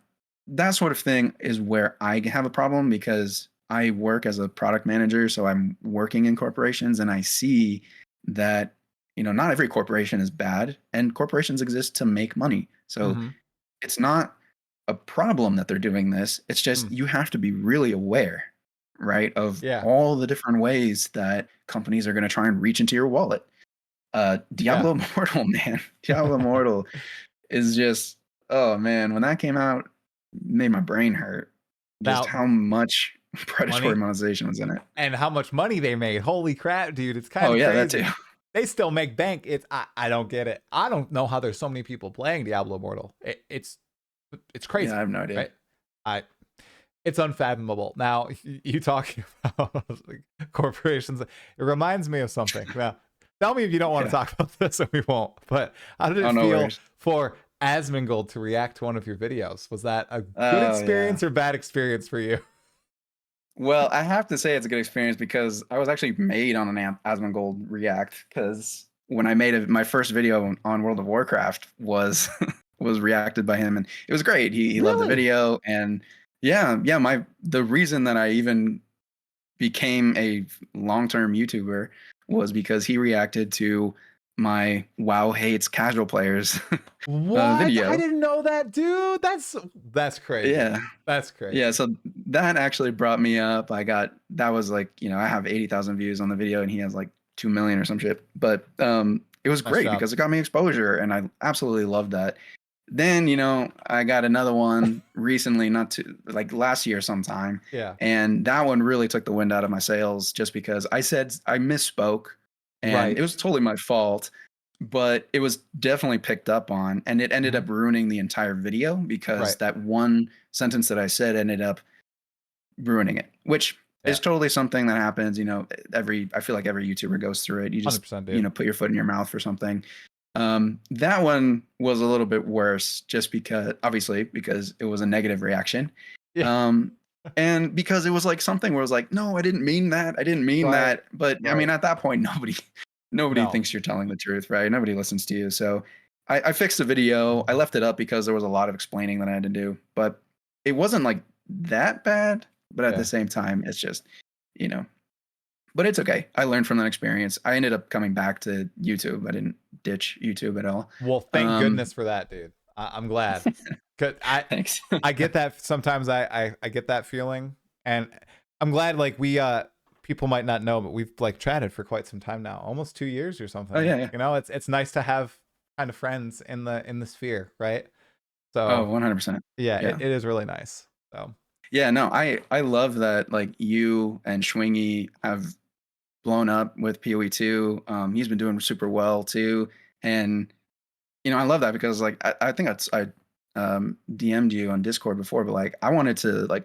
that sort of thing is where I have a problem because I work as a product manager, so I'm working in corporations and I see that you know not every corporation is bad and corporations exist to make money. So Mm-hmm. it's not a problem that they're doing this. It's just Mm. you have to be really aware, right, of Yeah. all the different ways that companies are going to try and reach into your wallet. Yeah. Diablo Immortal, man. Diablo Immortal is just oh man, when that came out, made my brain hurt. Just Now, how much predatory money monetization was in it. and how much money they made. Holy crap, dude. It's kind Oh of yeah, that too. crazy. They still make bank. I don't get it. I don't know how there's so many people playing Diablo Immortal. It's Yeah, I crazy, have no idea. right? I it's unfathomable. Now you talk about like, corporations. It reminds me of something. Now, tell me if you don't want to Yeah. talk about this, and we won't. But how did Oh it no feel worries. for Asmongold to react to one of your videos? Was that a good Oh yeah. experience or bad experience for you? Well, I have to say it's a good experience because I was actually made on an Asmongold React because when I made my first video on World of Warcraft was was reacted by him and it was great. He loved the Really? video and yeah, the reason that I even became a long-term YouTuber was because he reacted to my WoW hates casual players What? I video. didn't know that, dude. That's crazy. Yeah. That's Yeah, crazy. so that actually brought me up. That was like, you know, I have 80,000 views on the video and he has like 2 million or some shit. But it was Nice great job. because it got me exposure and I absolutely loved that. Then, you know, I got another one recently, not too like last year sometime. Yeah. And that one really took the wind out of my sails just because I misspoke and Right. it was totally my fault, but it was definitely picked up on and it ended Mhm. up ruining the entire video because Right. that one sentence that I said ended up ruining it, which is Yeah. totally something that happens. You know, I feel like every YouTuber goes through it. You just, 100%, you dude. know, put your foot in your mouth for something. That one was a little bit worse just because, obviously, because it was a negative reaction. Yeah. Um, and because it was like something where I was like, no, I didn't mean that. I didn't mean Right. that. But I Right. mean, at that point, nobody No. thinks you're telling the truth, right? Nobody listens to you. So I fixed the video. I left it up because there was a lot of explaining that I had to do, but it wasn't like that bad. But at the same time, it's just, you know, but it's okay. I learned from that experience. I ended up coming back to YouTube. I didn't ditch YouTube at all. Well, thank goodness for that, dude. I'm glad. Cause Thanks. I get that sometimes. I get that feeling, and I'm glad. Like we people might not know, but we've like chatted for quite some time now, almost 2 years or something. Oh yeah. You know, it's nice to have kind of friends in the sphere, right? Oh, So 100%. yeah, Yeah. it is really nice. So Yeah, no, I love that like you and Schwingy have blown up with PoE 2. He's been doing super well too. And I love that because like I think I DM'd you on Discord before, but like I wanted to like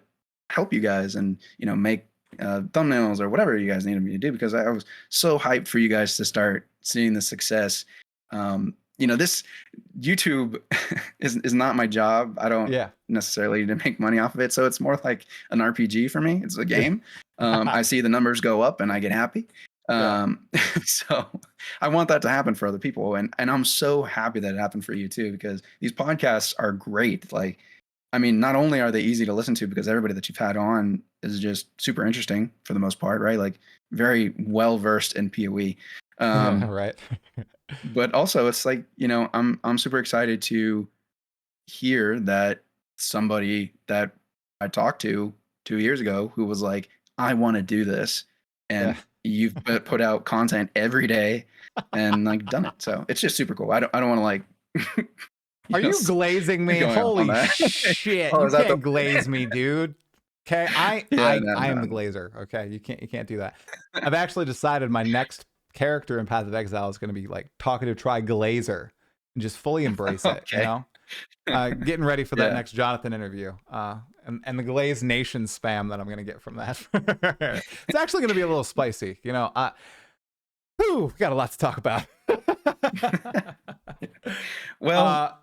help you guys and make thumbnails or whatever you guys needed me to do because I was so hyped for you guys to start seeing the success. This YouTube is not my job. I don't necessarily need to make money off of it, so it's more like an RPG for me. It's a game. I see the numbers go up and I get happy. So I want that to happen for other people, and I'm so happy that it happened for you too because these podcasts are great. Like, I mean, not only are they easy to listen to because everybody that you've had on is just super interesting for the most part, right? Like very well versed in PoE. right. But also it's like, I'm super excited to hear that somebody that I talked to 2 years ago who was like, I want to do this. And you've put out content every day and like done it. So it's just super cool. I don't want to like, Are you glazing me? Holy shit. Oh, you can't glaze me, dude. Okay. I am the glazer. Okay. You can't do that. I've actually decided my next character in Path of Exile is going to be like Talkative try Glazer and just fully embrace it, you know? Getting ready for that next Jonathan interview. And the Glaze Nation spam that I'm going to get from that. It's actually going to be a little spicy, you know? We got a lot to talk about. Well,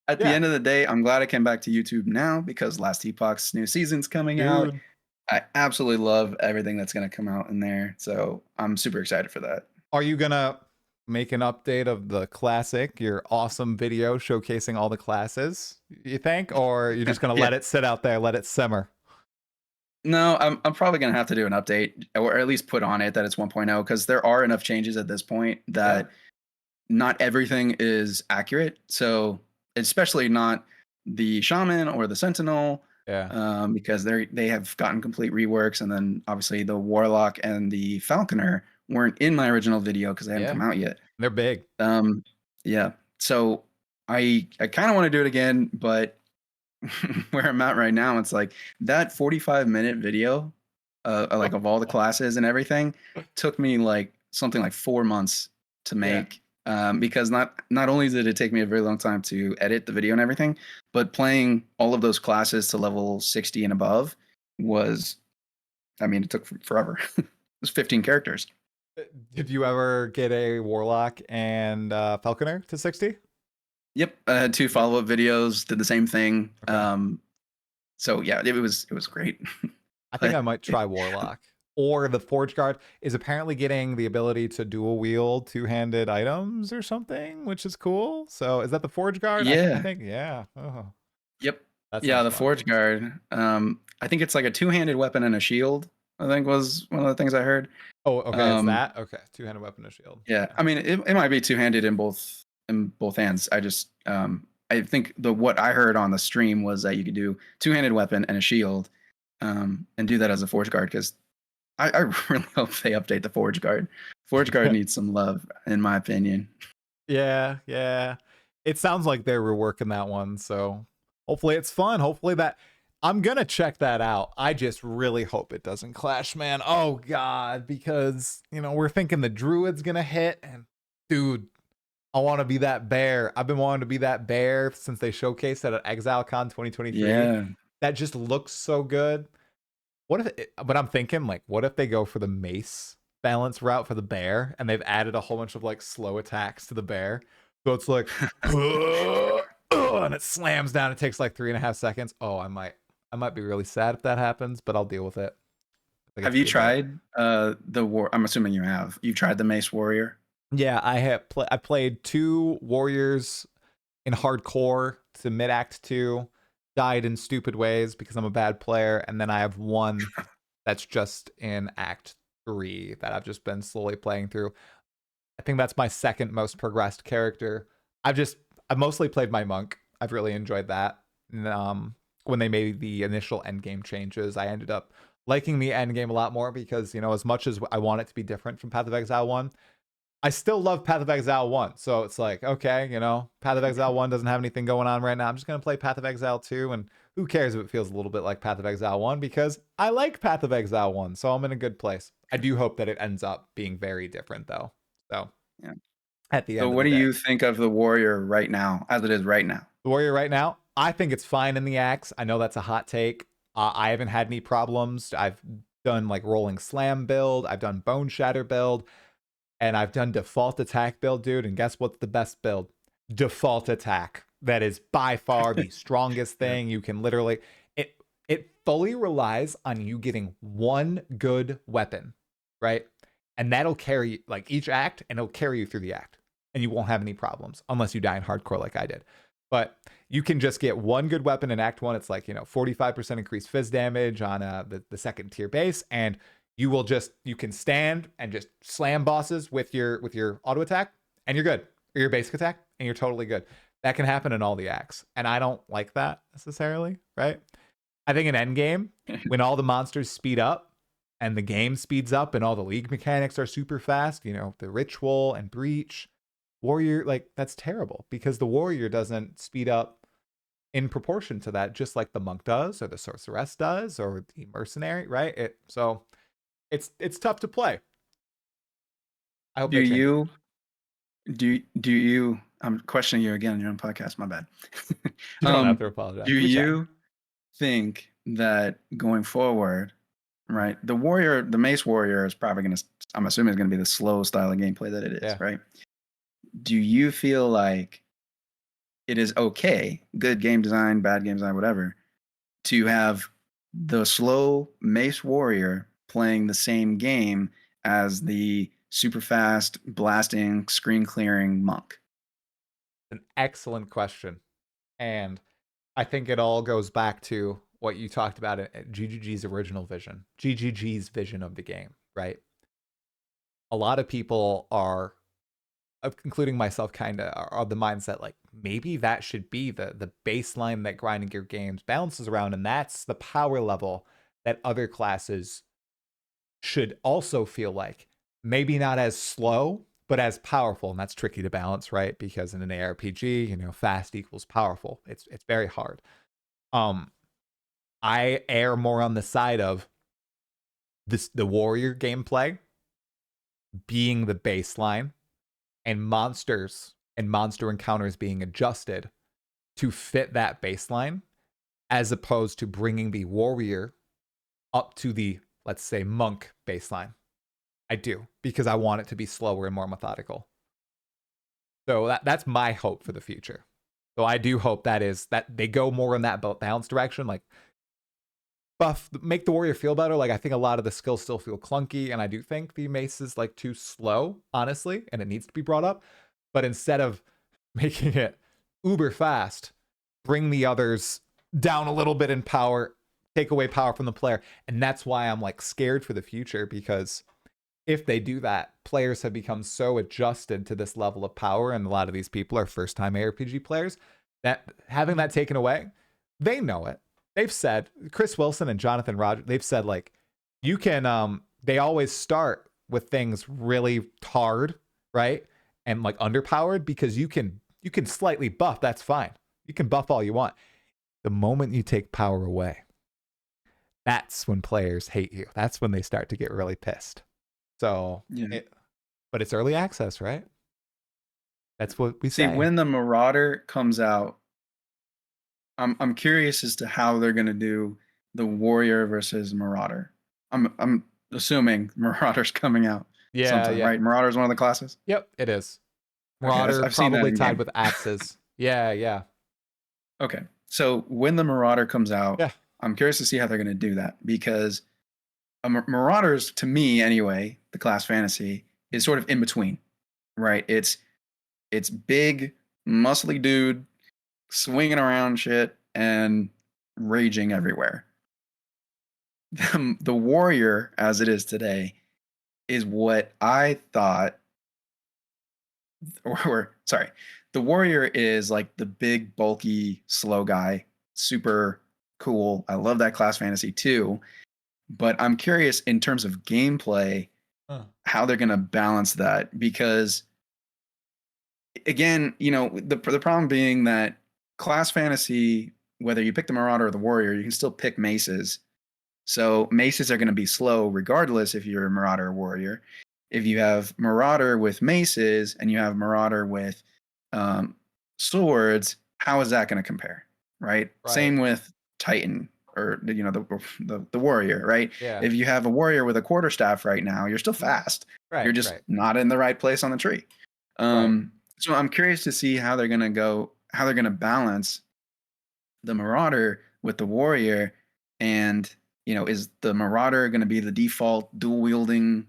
at the end of the day, I'm glad I came back to YouTube now because Last Epoch's new season's coming out. I absolutely love everything that's going to come out in there. So I'm super excited for that. Are you going to make an update of the classic, your awesome video showcasing all the classes, you think? Or you're just going to let it sit out there, let it simmer? No, I'm probably going to have to do an update or at least put on it that it's 1.0 because there are enough changes at this point that not everything is accurate. So especially not the shaman or the sentinel. Because they have gotten complete reworks, and then obviously the warlock and the falconer weren't in my original video because they hadn't come out yet. They're big. So I kind of want to do it again, but where I'm at right now, it's like that 45-minute video, like of all the classes and everything, took me like something like 4 months to make. Because not only did it take me a very long time to edit the video and everything, but playing all of those classes to level 60 and above it took forever. It was 15 characters. Did you ever get a warlock and falconer to 60? Yep, I had 2 follow-up videos, did the same thing. So yeah, it was great. I think I might try warlock. Or the Forge Guard is apparently getting the ability to dual wield 2-handed items or something, which is cool. So is that the Forge Guard? Yeah. I think, yeah. Oh. Yep. The Forge Guard. I think it's like a 2-handed weapon and a shield, I think was one of the things I heard. Oh, okay. Is that? Okay. 2-handed weapon and a shield. Yeah. I mean, it might be 2-handed in both hands. I just, I think what I heard on the stream was that you could do 2-handed weapon and a shield and do that as a Forge Guard because I really hope they update the Forge Guard. Forge Guard needs some love, in my opinion. Yeah. It sounds like they're reworking that one, so hopefully it's fun. Hopefully I'm gonna check that out. I just really hope it doesn't clash, man. Oh God, because we're thinking the druid's gonna hit, and dude, I want to be that bear. I've been wanting to be that bear since they showcased it at ExileCon 2023. Yeah, that just looks so good. But I'm thinking, like, what if they go for the mace balance route for the bear and they've added a whole bunch of like slow attacks to the bear? So it's like, and it slams down. It takes like 3.5 seconds. Oh, I might be really sad if that happens, but I'll deal with it. Have you tried the war? I'm assuming you have. You've tried the Mace Warrior? Yeah, I played 2 warriors in hardcore to mid act 2, died in stupid ways because I'm a bad player, and then I have 1 that's just in act 3 that I've just been slowly playing through. I think that's my second most progressed character. I've mostly played my monk. I've really enjoyed that. And, when they made the initial end game changes, I ended up liking the end game a lot more because, as much as I want it to be different from Path of Exile 1, I still love Path of Exile 1. So it's like, okay, Path of Exile 1 doesn't have anything going on right now. I'm just going to play Path of Exile 2, and who cares if it feels a little bit like Path of Exile 1 because I like Path of Exile 1, so I'm in a good place. I do hope that it ends up being very different, though. So, Yeah. at the So end of what the do day. you think of the warrior right now, as it is right now? The warrior right now, I think it's fine in the axe. I know that's a hot take. I haven't had any problems. I've done like rolling slam build. I've done bone shatter build. And I've done default attack build, dude. And guess what's the best build? Default attack. That is by far the strongest Yeah. thing. You can literally it fully relies on you getting one good weapon, right? And that'll carry like each act, and it'll carry you through the act. And you won't have any problems unless you die in hardcore like I did. But you can just get one good weapon in Act 1. It's like, 45% increased fizz damage on the second tier base, and you can stand and just slam bosses with your auto attack, and you're good. Or your basic attack, and you're totally good. That can happen in all the acts. And I don't like that necessarily, right? I think in endgame, when all the monsters speed up and the game speeds up and all the league mechanics are super fast, the ritual and breach, warrior, like that's terrible because the warrior doesn't speed up in proportion to that, just like the monk does or the sorceress does or the mercenary, right? It's tough to play. I hope Do they change it. you I'm questioning you again on your own podcast, my bad. You don't have to apologize. Do You're chatting. you think that going forward, right, the mace warrior is probably going to, I'm assuming, is going to be the slow style of gameplay that it is, Yeah. right? Do you feel like it is okay, good game design, bad game design, whatever, to have the slow mace warrior playing the same game as the super fast blasting screen clearing monk? An excellent question. And I think it all goes back to what you talked about at GGG's original vision, GGG's vision of the game, right? A lot of people are, including myself, kind of are the mindset like maybe that should be the baseline that grinding gear games balances around, and that's the power level that other classes should also feel like. Maybe not as slow, but as powerful, and that's tricky to balance, right? Because in an ARPG, fast equals powerful. It's very hard. I err more on the side of the warrior gameplay being the baseline and monsters and monster encounters being adjusted to fit that baseline, as opposed to bringing the warrior up to the, let's say, monk baseline. I do, because I want it to be slower and more methodical. So that's my hope for the future. So I do hope that they go more in that balance direction, like make the warrior feel better. Like I think a lot of the skills still feel clunky, and I do think the mace is like too slow, honestly, and it needs to be brought up. But instead of making it uber fast, bring the others down a little bit in power, take away power from the player. And that's why I'm like scared for the future, because if they do that, players have become so adjusted to this level of power, and a lot of these people are first-time ARPG players, that having that taken away, they know it. They've said, Chris Wilson and Jonathan Rogers, they've said like, you can, they always start with things really hard, right? And like underpowered, because you can slightly buff, that's fine. You can buff all you want. The moment you take power away, that's when players hate you. That's when they start to get really pissed. So, Yeah. but it's early access, right? That's what we See, say. when the Marauder comes out, I'm curious as to how they're gonna do the Warrior versus Marauder. I'm assuming Marauder's coming out Yeah, sometime, yeah. right? Marauder's one of the classes. Yep, it is. Okay, Marauder I've seen that probably in tied game. with axes. Yeah, yeah. Okay, so when the Marauder comes out, Yeah. I'm curious to see how they're gonna do that, because Marauders, to me anyway, the class fantasy is sort of in between, right? It's big, muscly dude swinging around shit and raging everywhere. The warrior, as it is today, is what I thought, or sorry, the warrior is like the big, bulky, slow guy, super cool. I love that class fantasy too. But I'm curious in terms of gameplay, how they're going to balance that, because again, the problem being that class fantasy, whether you pick the marauder or the warrior, you can still pick maces. So maces are going to be slow regardless if you're a marauder or warrior. If you have marauder with maces and you have marauder with um, swords, how is that going to compare? Right? Same with Titan, or the warrior, right? Yeah. If you have a warrior with a quarterstaff right now, you're still fast. You're just not in the right place on the tree. So I'm curious to see how they're going to balance the marauder with the warrior. And is the marauder going to be the default dual wielding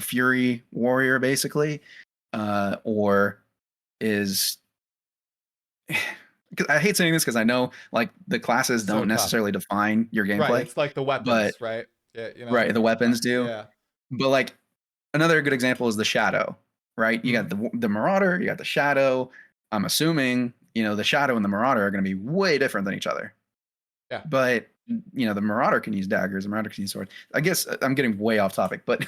fury warrior basically, or is I hate saying this because I know like the classes don't necessarily define your gameplay. Right, it's like the weapons, but right? Yeah, right, the weapons do. Yeah. But like another good example is the shadow, right? You got the marauder, you got the shadow. I'm assuming the shadow and the marauder are going to be way different than each other. Yeah. But the marauder can use daggers, the marauder can use swords. I guess I'm getting way off topic, but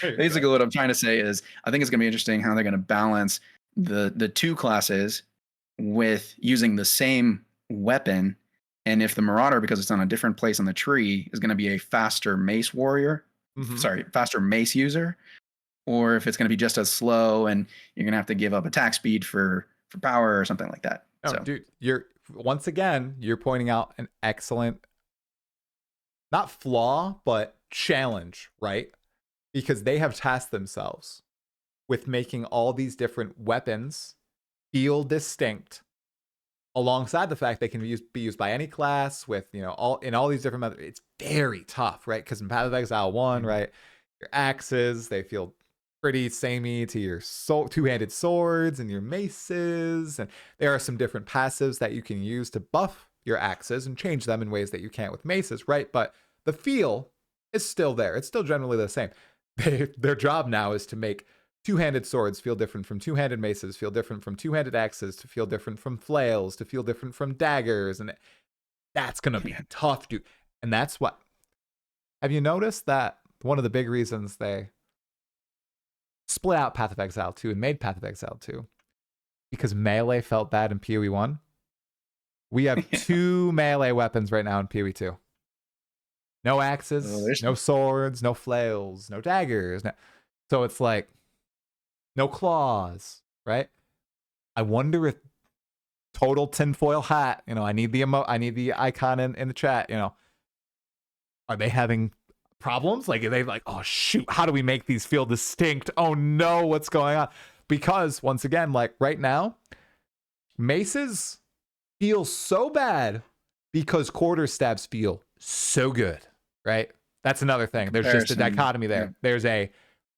basically what I'm trying to say is I think it's going to be interesting how they're going to balance the two classes with using the same weapon. And if the marauder, because it's on a different place on the tree, is going to be a faster mace warrior, faster mace user, or if it's going to be just as slow and you're going to have to give up attack speed for power or something like that. No, so dude, you're pointing out an excellent, not flaw, but challenge, right? Because they have tasked themselves with making all these different weapons feel distinct, alongside the fact they can be used by any class with all these different methods. It's very tough, right? Because in Path of Exile 1, right, your axes, they feel pretty samey to your two-handed swords and your maces, and there are some different passives that you can use to buff your axes and change them in ways that you can't with maces, right? But the feel is still there. It's still generally the same. Their job now is to make two-handed swords feel different from two-handed maces, feel different from two-handed axes, to feel different from flails, to feel different from daggers, and that's gonna be tough, dude. And that's what. Have you noticed that one of the big reasons they split out Path of Exile 2 and made Path of Exile 2 because melee felt bad in PoE 1? We have 2 melee weapons right now in PoE 2. No axes, no swords, no flails, no daggers. So it's like no claws, right? I wonder if total tinfoil hat, I need the icon in the chat, are they having problems? Like, are they like, oh shoot, how do we make these feel distinct? Oh no, what's going on? Because once again, like right now, maces feel so bad because quarterstaffs feel so good, right? That's another thing. There's just a dichotomy there. Yeah.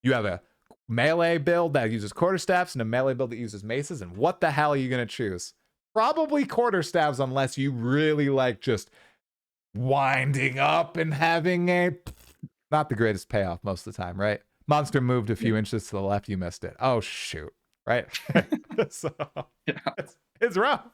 You have a melee build that uses quarterstaffs and a melee build that uses maces, and what the hell are you going to choose? Probably quarterstaffs, unless you really like just winding up and having not the greatest payoff most of the time, right? Monster moved a few inches to the left, you missed it. Oh shoot, right? So it's rough.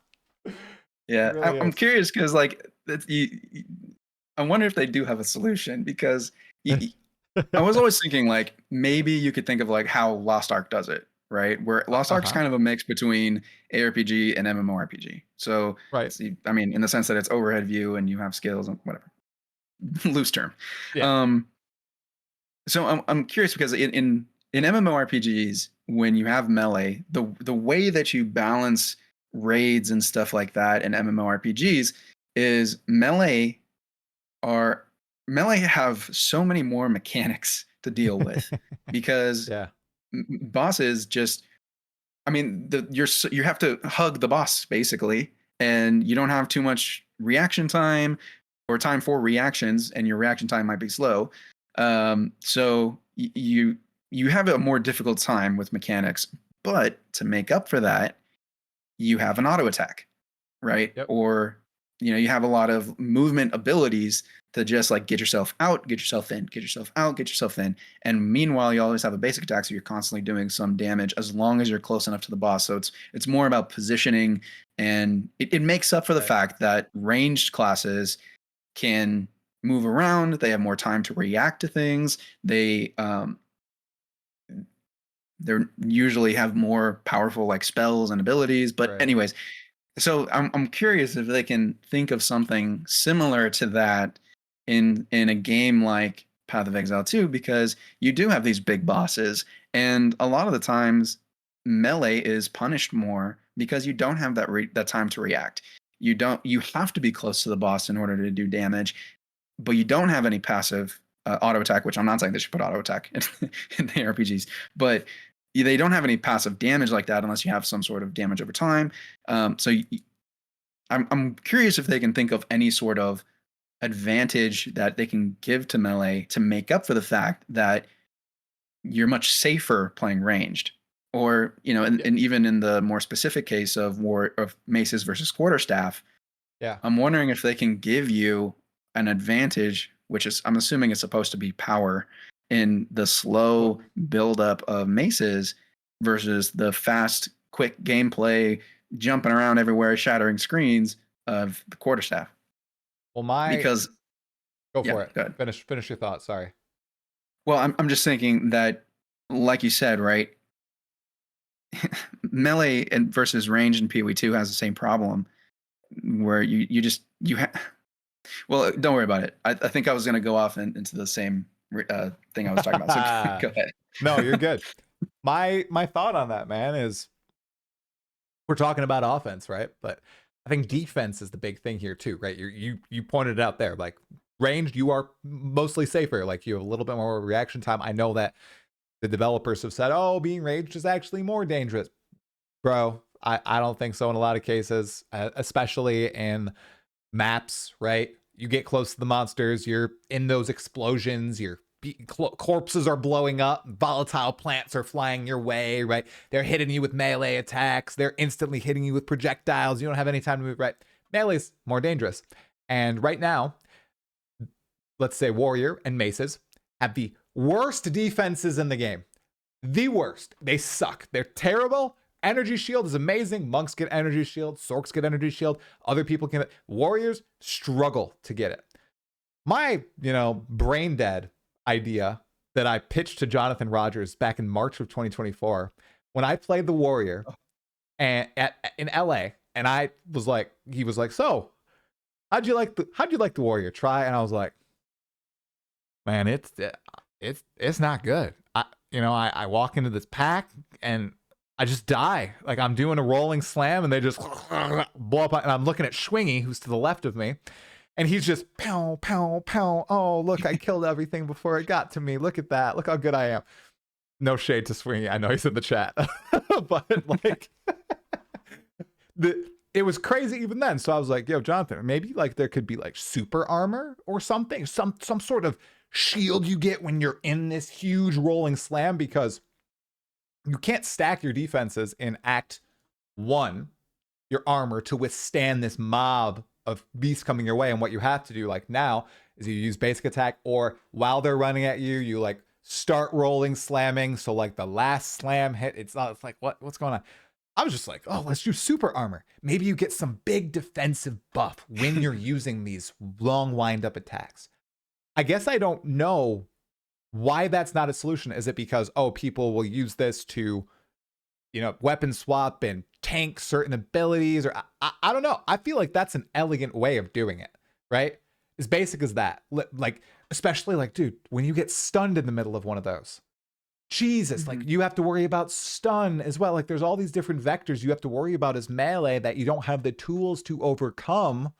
Yeah, really I'm curious because like I wonder if they do have a solution, because I was always thinking like maybe you could think of like how Lost Ark does it, right? Where Lost Ark's kind of a mix between ARPG and MMORPG. So right, I mean, in the sense that it's overhead view and you have skills and whatever, loose term. Yeah. So I'm curious because in MMORPGs, when you have melee, the way that you balance raids and stuff like that in MMORPGs is melee have so many more mechanics to deal with because bosses just, I mean, you have to hug the boss basically, and you don't have too much reaction time or time for reactions, and your reaction time might be slow. So you have a more difficult time with mechanics But to make up for that, you have an auto attack, right? Yep. Or you have a lot of movement abilities to just like get yourself out, get yourself in, get yourself out, get yourself in. And meanwhile, you always have a basic attack, so you're constantly doing some damage as long as you're close enough to the boss. So it's more about positioning, and it makes up for the fact that ranged classes can move around. They have more time to react to things. They usually have more powerful like spells and abilities. But anyways, so I'm curious if they can think of something similar to that in a game like Path of Exile 2, because you do have these big bosses, and a lot of the times melee is punished more because you don't have that time to react. You have to be close to the boss in order to do damage, but you don't have any passive auto attack, which I'm not saying they should put auto attack in the RPGs, but they don't have any passive damage like that unless you have some sort of damage over time. I'm curious if they can think of any sort of advantage that they can give to melee to make up for the fact that you're much safer playing ranged. Or, and even in the more specific case of maces versus quarterstaff, I'm wondering if they can give you an advantage, which is, I'm assuming it's supposed to be power, in the slow buildup of maces versus the fast, quick gameplay, jumping around everywhere, shattering screens of the quarterstaff. Well, go for it. Go ahead. Finish your thought. Sorry. Well, I'm just thinking that, like you said, right? Melee versus range in PoE2 has the same problem, where you have. Well, don't worry about it. I think I was going to go off into the same thing I was talking about. So go ahead. No, you're good. My thought on that, man, is we're talking about offense, right? But I think defense is the big thing here too, right? You pointed it out there. Like ranged, you are mostly safer. Like you have a little bit more reaction time. I know that the developers have said, oh, being ranged is actually more dangerous. Bro, I don't think so in a lot of cases, especially in maps, right? You get close to the monsters, you're in those explosions, your corpses are blowing up, volatile plants are flying your way, right? They're hitting you with melee attacks, they're instantly hitting you with projectiles, you don't have any time to move, right? Melee's more dangerous. And right now, let's say warrior and maces have the worst defenses in the game. The worst. They suck. They're terrible. Energy shield is amazing. Monks get energy shield. Sorks get energy shield. Other people can. Warriors struggle to get it. My, brain dead idea that I pitched to Jonathan Rogers back in March of 2024, when I played the warrior and in LA, and he was like, so how'd you like the warrior? Try. And I was like, man, it's not good. I walk into this pack and I just die. Like I'm doing a rolling slam and they just blow up. And I'm looking at Schwingy, who's to the left of me, and he's just pow, pow, pow. Oh, look, I killed everything before it got to me. Look at that. Look how good I am. No shade to Swingy. I know he's in the chat, but like it was crazy even then. So I was like, yo, Jonathan, maybe like there could be like super armor or something, some sort of shield you get when you're in this huge rolling slam, because you can't stack your defenses in Act 1, your armor, to withstand this mob of beasts coming your way. And what you have to do like now is you use basic attack, or while they're running at you, you like start rolling slamming. So like the last slam hit, it's like, what's going on? I was just like, oh, let's do super armor. Maybe you get some big defensive buff when you're using these long wind up attacks. I guess I don't know why that's not a solution. Is it because, people will use this to, weapon swap and tank certain abilities? Or I don't know. I feel like that's an elegant way of doing it, right? As basic as that. Like, especially like, dude, when you get stunned in the middle of one of those, Jesus, like you have to worry about stun as well. Like there's all these different vectors you have to worry about as melee that you don't have the tools to overcome.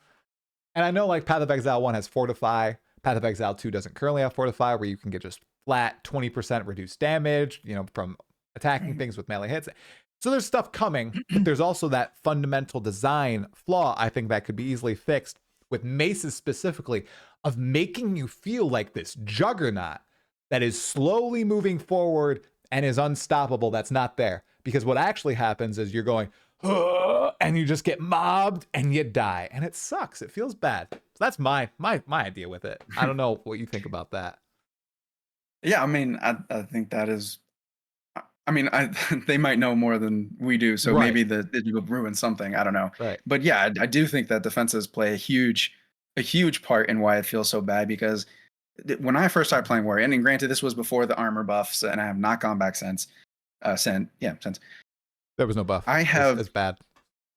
And I know like Path of Exile 1 has Fortify. Path of Exile 2 doesn't currently have Fortify, where you can get just flat 20% reduced damage, from attacking things with melee hits. So there's stuff coming, but there's also that fundamental design flaw, I think, that could be easily fixed with maces specifically, of making you feel like this juggernaut that is slowly moving forward and is unstoppable. That's not there. because what actually happens is you're going, and you just get mobbed and you die, and it sucks. It feels bad. So that's my idea with it. I don't know what you think about that. Yeah, I mean, I think that is. I mean, they might know more than we do, so Right. maybe it will ruin something. I don't know. Right. But yeah, I do think that defenses play a huge part in why it feels so bad. Because when I first started playing Warrior, and granted, this was before the armor buffs, and I have not gone back since. Since. There was no buff. I have. It's bad.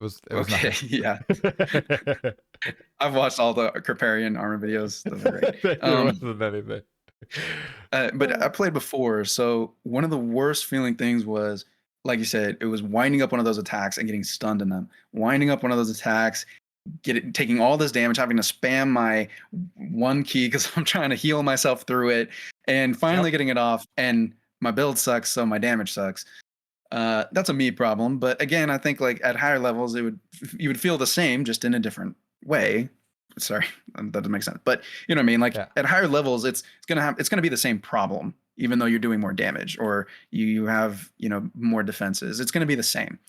It was Okay, nothing. yeah. I've watched all the Kriparian armor videos. Those are great. There wasn't anything. But I played before, so one of the worst feeling things was, like you said, it was winding up one of those attacks and getting stunned in them. Winding up one of those attacks, taking all this damage, having to spam my one key because I'm trying to heal myself through it, and finally getting it off. And my build sucks, so my damage sucks. That's a me problem. But again, I think like at higher levels, you would feel the same, just in a different way. Sorry, that doesn't make sense. But you know what I mean? Like at higher levels, it's gonna be the same problem, even though you're doing more damage or you have, you know, more defenses. It's gonna be the same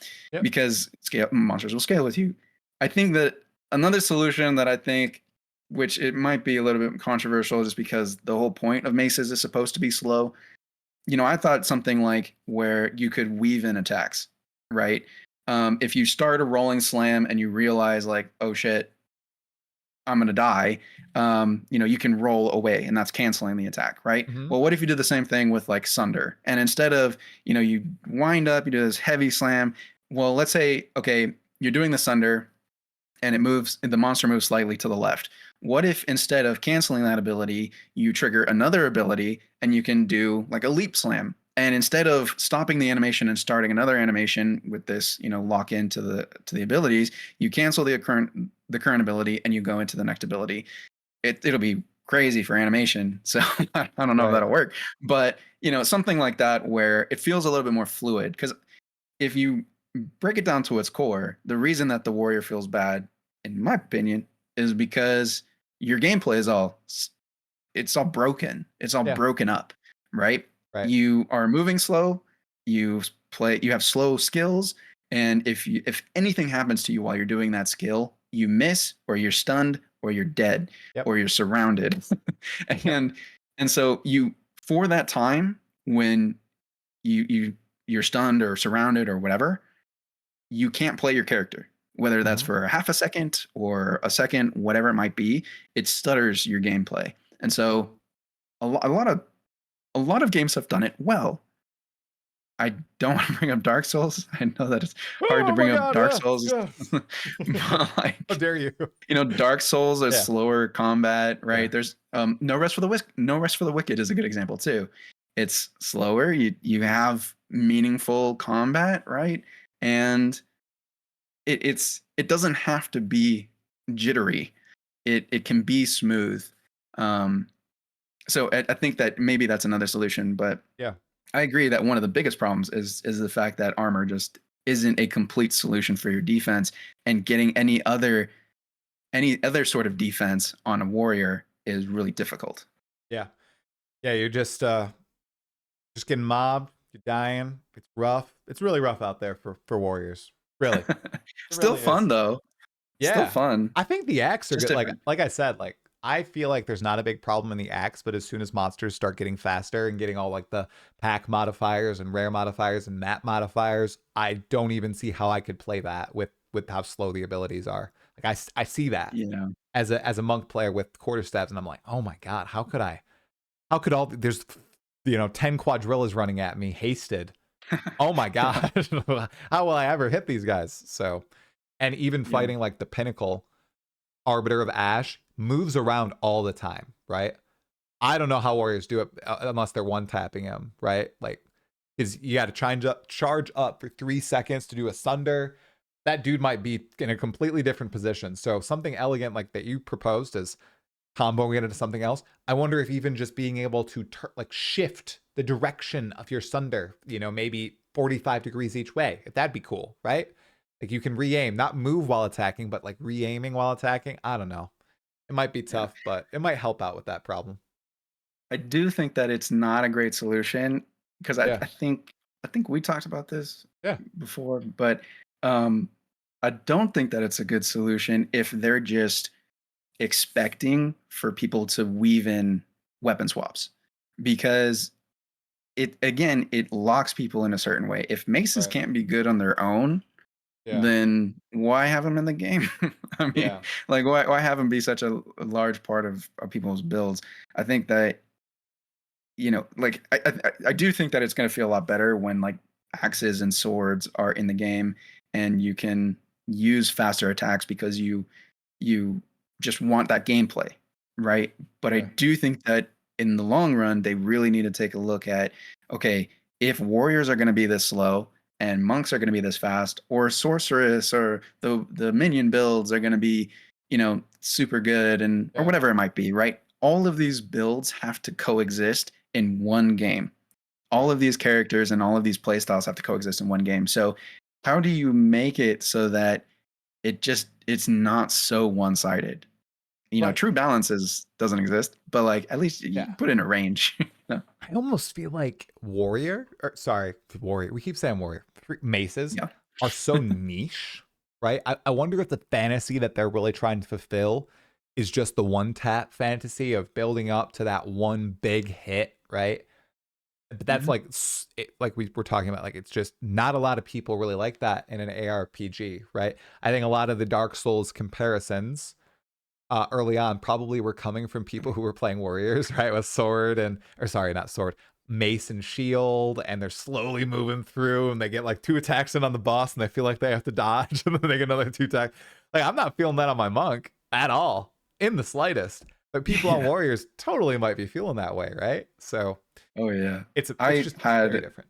because monsters will scale with you. I think that another solution that I think, which it might be a little bit controversial, just because the whole point of maces is supposed to be slow. You know, I thought something like where you could weave in attacks, right? If you start a rolling slam and you realize like, oh shit, I'm going to die, you know, you can roll away, and that's canceling the attack, right? Mm-hmm. Well, what if you do the same thing with like Sunder? And instead of, you know, you wind up, you do this heavy slam. Well, let's say, okay, you're doing the Sunder and the monster moves slightly to the left. What if instead of canceling that ability, you trigger another ability and you can do like a leap slam? And instead of stopping the animation and starting another animation with this, you know, lock into the abilities, you cancel the current ability and you go into the next ability. It'll be crazy for animation. So I don't know if that'll work. But, you know, something like that where it feels a little bit more fluid. Because if you break it down to its core, the reason that the warrior feels bad, in my opinion, is because your gameplay is all broken. It's all broken up, right? You are moving slow. You have slow skills, and if anything happens to you while you're doing that skill, you miss, or you're stunned, or you're dead, or you're surrounded. and so you, for that time when you're stunned or surrounded or whatever, you can't play your character. Whether that's for a half a second or a second, whatever it might be, it stutters your gameplay. And so a lot of games have done it well. I don't want to bring up Dark Souls. I know that it's hard to bring up Dark Souls. But like, how dare you? You know, Dark Souls is slower combat, right? There's No Rest for the Wicked is a good example too. It's slower. You have meaningful combat, right? And it doesn't have to be jittery. It can be smooth. So I think that maybe that's another solution. But I agree that one of the biggest problems is the fact that armor just isn't a complete solution for your defense, and getting any other sort of defense on a warrior is really difficult. Yeah, you're just getting mobbed, you're dying. It's rough. It's really rough out there for warriors. Really. Still really fun though. Yeah. Still fun. I think the axe are good. Like I said, like I feel like there's not a big problem in the axe, but as soon as monsters start getting faster and getting all like the pack modifiers and rare modifiers and map modifiers, I don't even see how I could play that with how slow the abilities are. Like I see that as a monk player with quarterstaves, and I'm like, oh my god, how could there's 10 quadrillas running at me hasted. Oh my god. How will I ever hit these guys? So, and even fighting like the pinnacle Arbiter of Ash moves around all the time, right? I don't know how warriors do it unless they're one tapping him, right? Like, because you got to charge up for 3 seconds to do a Sunder. That dude might be in a completely different position. So something elegant like that you proposed is comboing it into something else. I wonder if even just being able to shift the direction of your Sunder, maybe 45 degrees each way, if that'd be cool, right? Like you can re-aim, not move while attacking, but like re-aiming while attacking. I don't know. It might be tough, but it might help out with that problem. I do think that it's not a great solution because I think I think we talked about this Yeah. before, but I don't think that it's a good solution if they're just expecting for people to weave in weapon swaps, because it locks people in a certain way. If maces Right. can't be good on their own, Yeah. then why have them in the game? I mean, Yeah. like why have them be such a large part of people's builds? I think that, like I do think that it's going to feel a lot better when like axes and swords are in the game and you can use faster attacks because you just want that gameplay, right? But I Yeah. do think that in the long run, they really need to take a look at, okay, if warriors are going to be this slow and monks are going to be this fast, or sorceress or the minion builds are going to be, super good and or Yeah. whatever it might be, right? All of these builds have to coexist in one game. All Right. of these characters and all of these playstyles have to coexist in one game. So how do you make it so that it's not so one-sided? Right. True balance doesn't exist, but like at least you Yeah. put in a range. I almost feel like warrior. We keep saying warrior. Maces Yeah. are so niche, right? I wonder if the fantasy that they're really trying to fulfill is just the one tap fantasy of building up to that one big hit, right? But that's Mhm. like like we were talking about, like it's just not a lot of people really like that in an ARPG, right? I think a lot of the Dark Souls comparisons early on probably were coming from people who were playing warriors, right? With sword or sorry, not sword, mace and shield, and they're slowly moving through and they get like 2 attacks in on the boss and they feel like they have to dodge and then they get another 2 attacks. Like I'm not feeling that on my monk at all, in the slightest. But people on Yeah. warriors totally might be feeling that way, right? So Oh yeah. it's I just very had different.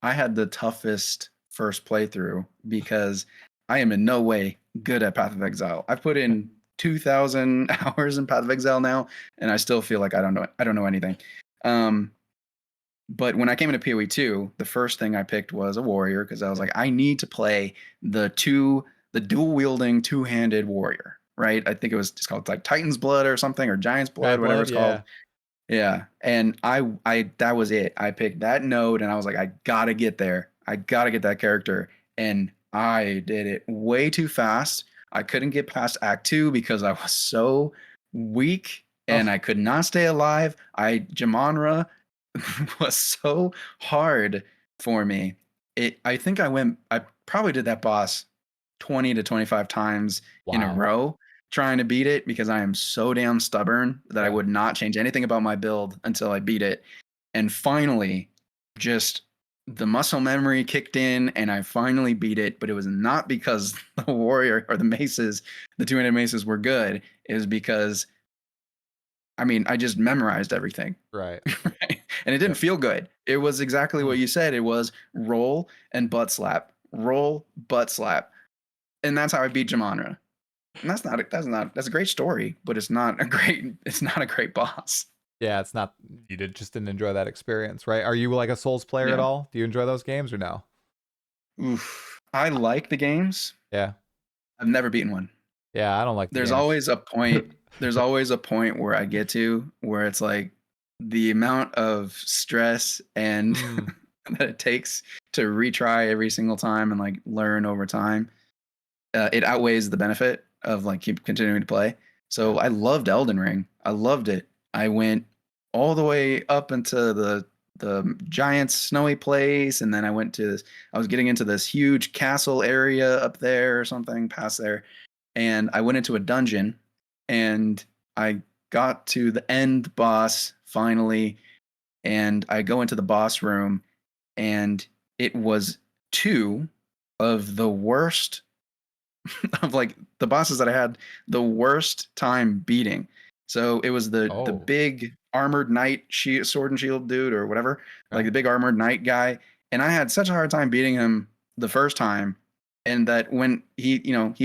I had the toughest first playthrough because I am in no way good at Path of Exile. I've put in 2,000 hours in Path of Exile now, and I still feel like I don't know anything. Um, but when I came into PoE 2, the first thing I picked was a warrior because I was Yeah. like, I need to play the dual wielding two-handed warrior, right? I think it's called like Titan's Blood or something, or Giant's Dry Blood, whatever blood, it's called. yeah. Yeah. And I that was it. I picked that node and I was like, I gotta get there. I gotta get that character. And I did it way too fast. I couldn't get past Act 2 because I was so weak and Oh, I could not stay alive. Jamonra was so hard for me. I probably did that boss 20 to 25 times in a wow. row trying to beat it because I am so damn stubborn that I Yeah. would not change anything about my build until I beat it. And finally, just the muscle memory kicked in and I finally beat it. But it was not because the warrior or the maces, the 200 maces were good. It was because, I just memorized everything. Right. Right? And it didn't Yep. feel good. It was exactly what Mm. you said. It was roll and butt slap, roll, butt slap. And that's how I beat Jamonra. And that's a great story, but it's not a great boss. Yeah, it's not, just didn't enjoy that experience, right? Are you like a Souls player at Yeah. all? Do you enjoy those games or no? Oof. I like the games. Yeah. I've never beaten one. Yeah, I don't like the There's games. always a point there's always a point where I get to where it's like the amount of stress and Mm, that it takes to retry every single time and like learn over time, it outweighs the benefit of like keep continuing to play. yeah. So I loved Elden Ring. I loved it. I went all the way up into the giant snowy place, and then I was getting into this huge castle area up there or something past there, and I went into a dungeon, and I got to the end boss finally, and I go into the boss room, and it was two of the worst of like the bosses that I had the worst time beating. So it was the Oh, big armored knight sword and shield dude or whatever, like okay. the big armored knight guy, and I had such a hard time beating him the first time, and that when he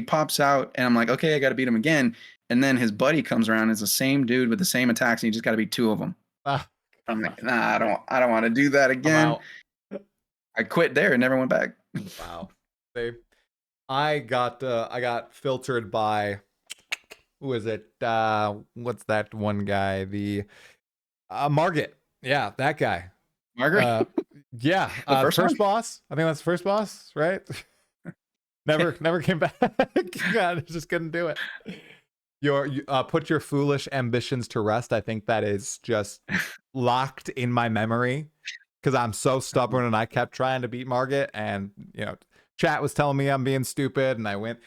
pops out and I'm like, okay, I got to beat him again, and then his buddy comes around, and it's the same dude with the same attacks, and you just got to beat two of them. Ah, I'm like, nah, I don't want to do that I'm again. out. I quit there and never went back. Wow. See, I got filtered by, who is it? What's that one guy? The Margit. Yeah, that guy. Margaret. Uh Yeah, The first one? first boss. I think that's the first boss, right? Never came back. God, just couldn't do it. You put your foolish ambitions to rest. I think that is just locked in my memory because I'm so stubborn and I kept trying to beat Margit, and chat was telling me I'm being stupid, and I went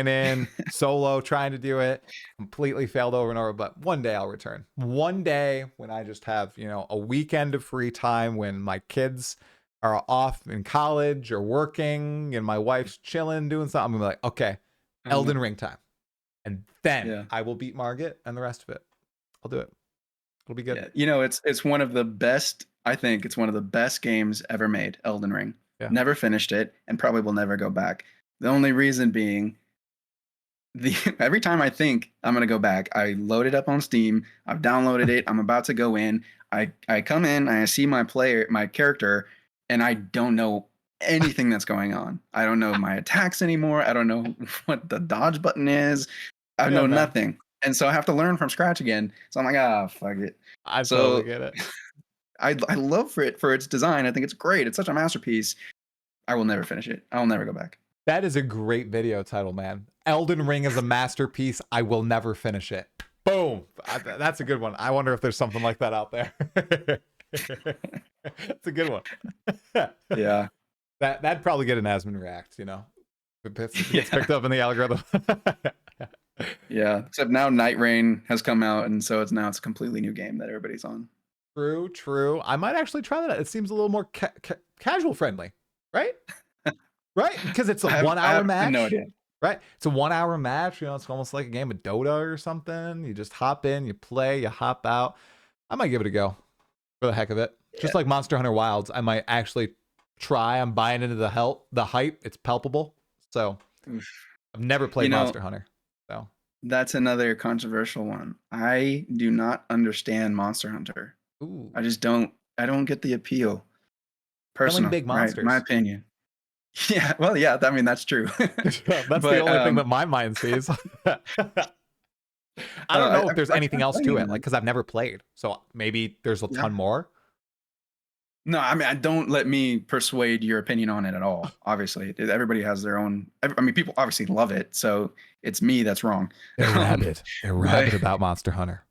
in solo trying to do it, completely failed over and over. But one day I'll return. One day when I just have a weekend of free time, when my kids are off in college or working and my wife's chilling doing something, I'm gonna be like, okay, Elden Ring time. And then I will beat Margit and the rest of it. I'll do it. It'll be good. Yeah. It's one of the best, I think it's one of the best games ever made, Elden Ring. Yeah. Never finished it and probably will never go back. The only reason being every time I think I'm going to go back, I load it up on Steam, I've downloaded it, I'm about to go in, I come in, I see my character, and I don't know anything that's going on. I don't know my attacks anymore. I don't know what the dodge button is. I know nothing. And so I have to learn from scratch again. So I'm like, fuck it. I totally get it. I love it for its design. I think it's great. It's such a masterpiece. I will never finish it. I will never go back. That is a great video title, man. Elden Ring is a masterpiece. I will never finish it. Boom. That's a good one. I wonder if there's something like that out there. That's a good one. Yeah. That'd probably get an Asmongold Reacts, It gets picked up in the algorithm. Yeah. Except now Night Rain has come out, and so it's a completely new game that everybody's on. True. I might actually try that out. It seems a little more casual friendly, right? Right? Because it's a 1 hour match. No idea. Right? It's a 1 hour match. It's almost like a game of Dota or something. You just hop in, you play, you hop out. I might give it a go for the heck of it. Yeah. Just like Monster Hunter Wilds, I might actually try. I'm buying into the hype. It's palpable. So I've never played Monster Hunter. So that's another controversial one. I do not understand Monster Hunter. Ooh. I don't get the appeal. Personal, big monsters. Right? My opinion. Yeah, well, yeah, I mean, that's true. That's the only thing that my mind sees. I don't know if there's anything else to it, because I've never played. So maybe there's a ton more. No, I mean, don't let me persuade your opinion on it at all. Obviously, everybody has their own. I mean, people obviously love it, so it's me that's wrong. They're rabid. They're rabid about Monster Hunter.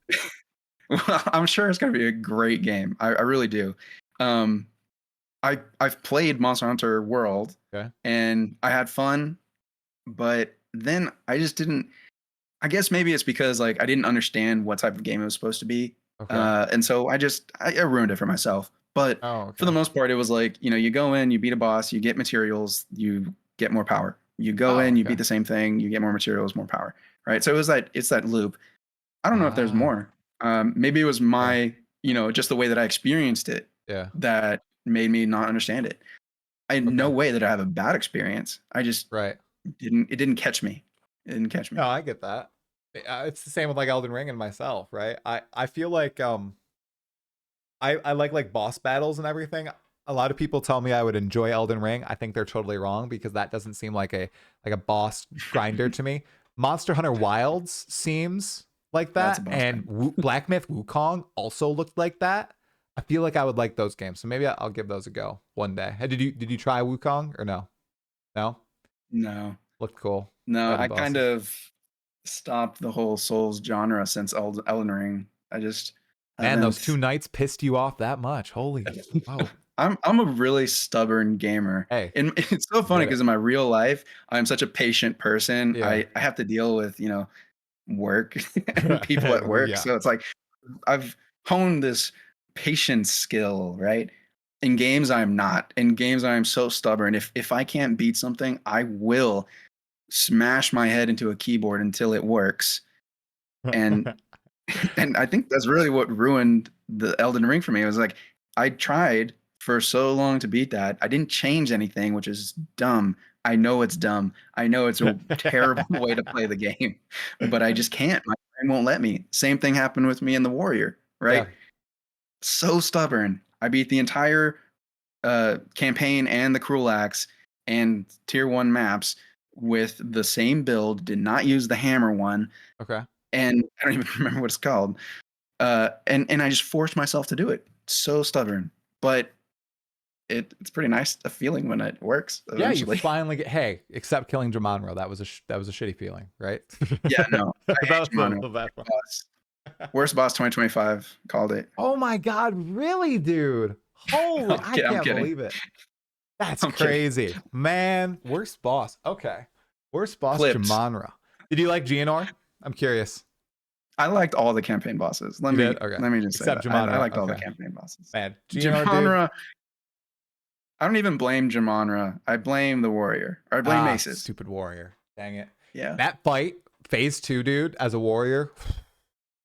Well, I'm sure it's gonna be a great game. I really do. I've played Monster Hunter World, and I had fun, but then I just didn't. I guess maybe it's because I didn't understand what type of game it was supposed to be, and so I ruined it for myself. But for the most part, it was you go in, you beat a boss, you get materials, you get more power. You go in, you beat the same thing, you get more materials, more power. Right? So it's that loop. I don't know if there's more. Maybe it was my just the way that I experienced it. Yeah. That made me not understand it. I had no way that I have a bad experience. I just it didn't catch me. It didn't catch me. No, I get that. It's the same with Elden Ring and myself, right? I feel like I like boss battles and everything. A lot of people tell me I would enjoy Elden Ring. I think they're totally wrong, because that doesn't seem like a boss grinder to me. Monster Hunter Wilds seems like that, and Black Myth Wukong also looked like that. I feel like I would like those games, so maybe I'll give those a go one day. Did you try Wukong or no? No. Looked cool. No, I kind of stopped the whole Souls genre since Elden Ring. I just those 2 nights pissed you off that much. Holy wow. I'm a really stubborn gamer. Hey, and it's so funny because in my real life, I'm such a patient person. Yeah. I have to deal with work and people at work, so it's I've honed this patience skill, right? In games, I'm not. In games, I'm so stubborn. If I can't beat something, I will smash my head into a keyboard until it works. And and I think that's really what ruined the Elden Ring for me. It was I tried for so long to beat that. I didn't change anything, which is dumb. I know it's dumb. I know it's a terrible way to play the game, but I just can't. My brain won't let me. Same thing happened with me in The Warrior, right? Yeah. So stubborn. I beat the entire campaign and the Cruel Axe and tier 1 maps with the same build. Did not use the hammer one. Okay. And I don't even remember what it's called. And I just forced myself to do it. So stubborn. But it's pretty nice a feeling when it works Yeah, eventually. you finally get. Hey, except killing Jamonro, that was a shitty feeling, right? Yeah, no, I hate That was Shimano. a bad one. Worst boss 2025 called it. Oh my god, really, dude? Holy, I I'm can't kidding. believe it. That's I'm kidding. crazy, man. Worst boss. Okay, worst boss Clipped. Jamonra. Did you like Gianor? I'm curious. I liked all the campaign bosses. Let me just say Except that. Jamonra. I liked all the Okay. campaign bosses. Man, Gianor, dude. I don't even blame Jamonra. I blame the warrior. Or I blame Maces. Stupid warrior. Dang it. Yeah. That fight, phase 2, dude, as a warrior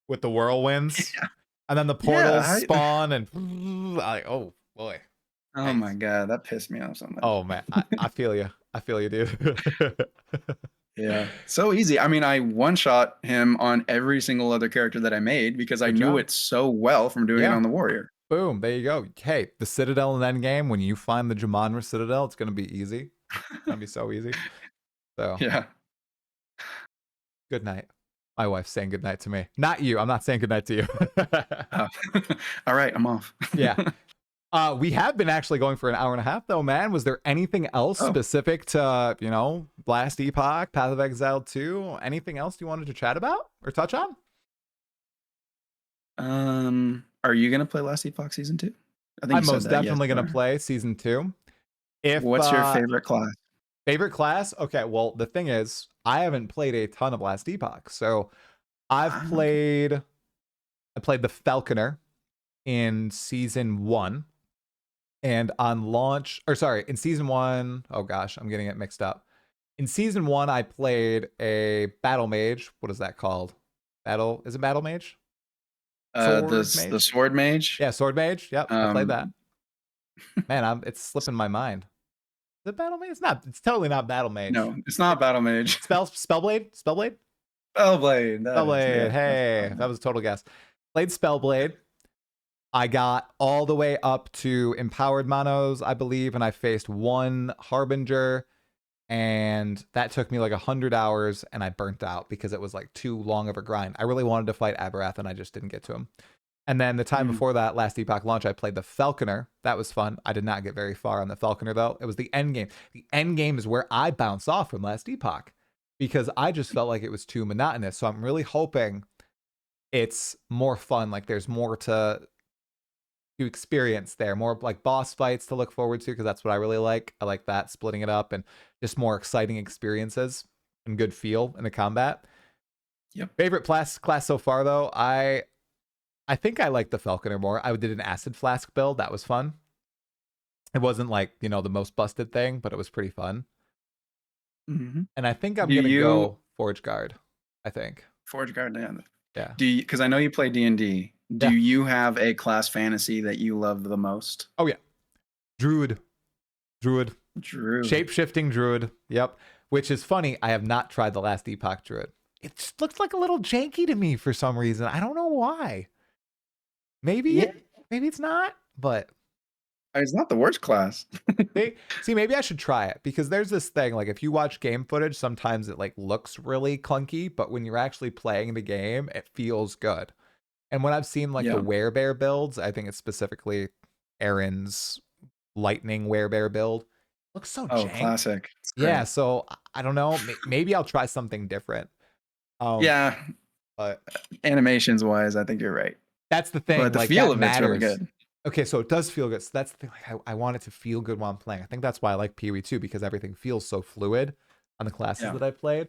with the whirlwinds. Yeah. And then the portals spawn and oh boy. Oh nice. My god, that pissed me off so much. Oh man, I feel you. I feel you, dude. Yeah, so easy. I mean, I one-shot him on every single other character that I made because I knew it so well from doing it on the warrior. Boom, there you go. Hey, the Citadel in Endgame, when you find the Jamonra Citadel, it's going to be easy. It's going to be so easy. So yeah. Good night. My wife's saying good night to me. Not you. I'm not saying good night to you. All right, I'm off. Yeah. We have been actually going for an hour and a half, though, man. Was there anything else specific to, Last Epoch, Path of Exile 2? Anything else you wanted to chat about or touch on? Are you going to play Last Epoch Season 2? I think I'm most definitely going to play Season 2. What's your favorite class? Favorite class? Okay, well, the thing is, I haven't played a ton of Last Epoch. So I played the Falconer in Season 1. And on launch, in Season 1, oh gosh, I'm getting it mixed up. In Season 1, I played a Battle Mage. What is that called? Is it Battle Mage? The Sword Mage? Yeah, Sword Mage. Yep, I played that. Man, it's slipping my mind. Is it Battle Mage? It's not. It's totally not Battle Mage. No, it's not Battle Mage. Spellblade? Spellblade. Spellblade. Hey, that was a total guess. Played Spellblade. I got all the way up to Empowered Monos, I believe, and I faced one Harbinger, and that took me like 100 hours, and I burnt out because it was like too long of a grind. I really wanted to fight Aberath, and I just didn't get to him. And then the time before that, Last Epoch launch, I played the Falconer. That was fun. I did not get very far on the Falconer, though. It was the end game. The end game is where I bounce off from Last Epoch because I just felt like it was too monotonous. So I'm really hoping it's more fun. Like there's more to experience there, more like boss fights to look forward to, because that's what I really like. I like that, splitting it up and just more exciting experiences and good feel in the combat. Yep. Favorite class so far, though, I think I like the Falconer more. I did an Acid Flask build. That was fun. It wasn't like, the most busted thing, but it was pretty fun. Mm-hmm. And I think I'm going to go Forge Guard, I think. Forge Guard, yeah. Because I know you play D&D. Do you have a class fantasy that you love the most? Oh, yeah. Druid. Shape-shifting Druid. Yep. Which is funny. I have not tried the Last Epoch Druid. It just looks like a little janky to me for some reason. I don't know why. Maybe it's not, but it's not the worst class. See, maybe I should try it, because there's this thing, like if you watch game footage, sometimes it like looks really clunky, but when you're actually playing the game, it feels good. And when I've seen like the Werebear builds, I think it's specifically Aaron's Lightning Werebear build, looks so jank. Classic. Yeah, so I don't know. Maybe I'll try something different. But animations wise, I think you're right. That's the thing. But the like, feel that of matters. it's really good. Okay, so it does feel good. So that's the thing. Like, I want it to feel good while I'm playing. I think that's why I like PoE 2, because everything feels so fluid on the classes that I played.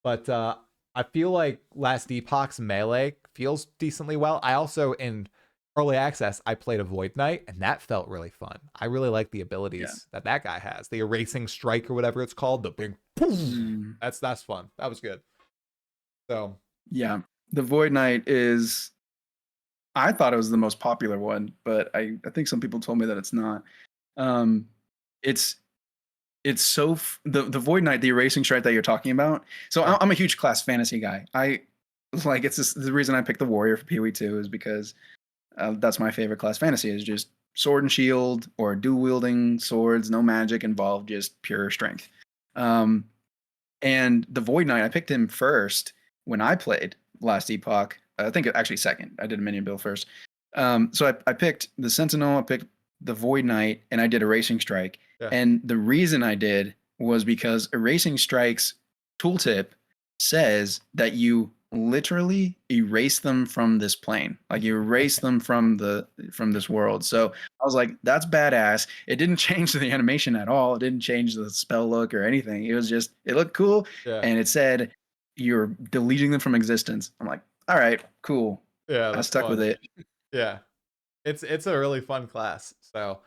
But I feel like Last Epoch's melee feels decently well. I also, in early access, I played a Void Knight, and that felt really fun. I really like the abilities that guy has. The Erasing Strike or whatever it's called. The big poof. That's fun. That was good. So yeah, the Void Knight is... I thought it was the most popular one, but I think some people told me that it's not. It's so the Void Knight, the Erasing Strike that you're talking about. So I'm a huge class fantasy guy. It's the reason I picked the Warrior for PoE 2 is because that's my favorite class fantasy, is just sword and shield or dual wielding swords, no magic involved, just pure strength. And the Void Knight, I picked him first when I played Last Epoch. I think actually second. I did a minion build first. So I picked the Sentinel, I picked the Void Knight and I did Erasing Strike. Yeah. And the reason I did was because Erasing Strike's tooltip says that you literally erase them from this plane. Like you erase them from this world. So I was like, that's badass. It didn't change the animation at all. It didn't change the spell look or anything. It was just, it looked cool. Yeah. And it said you're deleting them from existence. I'm like, all right, cool. Yeah, I stuck fun. with it. Yeah. It's a really fun class. So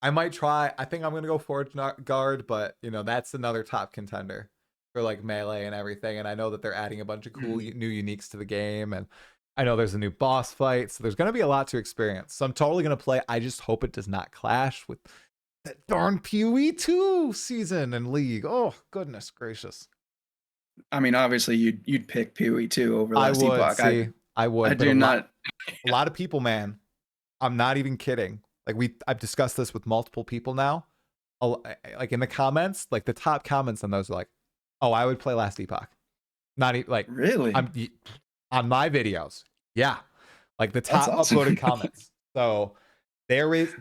I might try. I think I'm gonna go Forge Guard, but you know, that's another top contender for like melee and everything. And I know that they're adding a bunch of cool new uniques to the game, and I know there's a new boss fight, so there's gonna be a lot to experience. So I'm totally gonna play. I just hope it does not clash with that darn PoE 2 season and League. Oh goodness gracious. I mean, obviously you'd pick PoE 2 over I Last would Epoch. I would. I But do not. A lot of people, man. I'm not even kidding. Like I've discussed this with multiple people now. Like in the comments, like the top comments on those are like, "Oh, I would play Last Epoch." Not even like Really? I'm on my videos. Yeah, like the top awesome. upvoted comments. So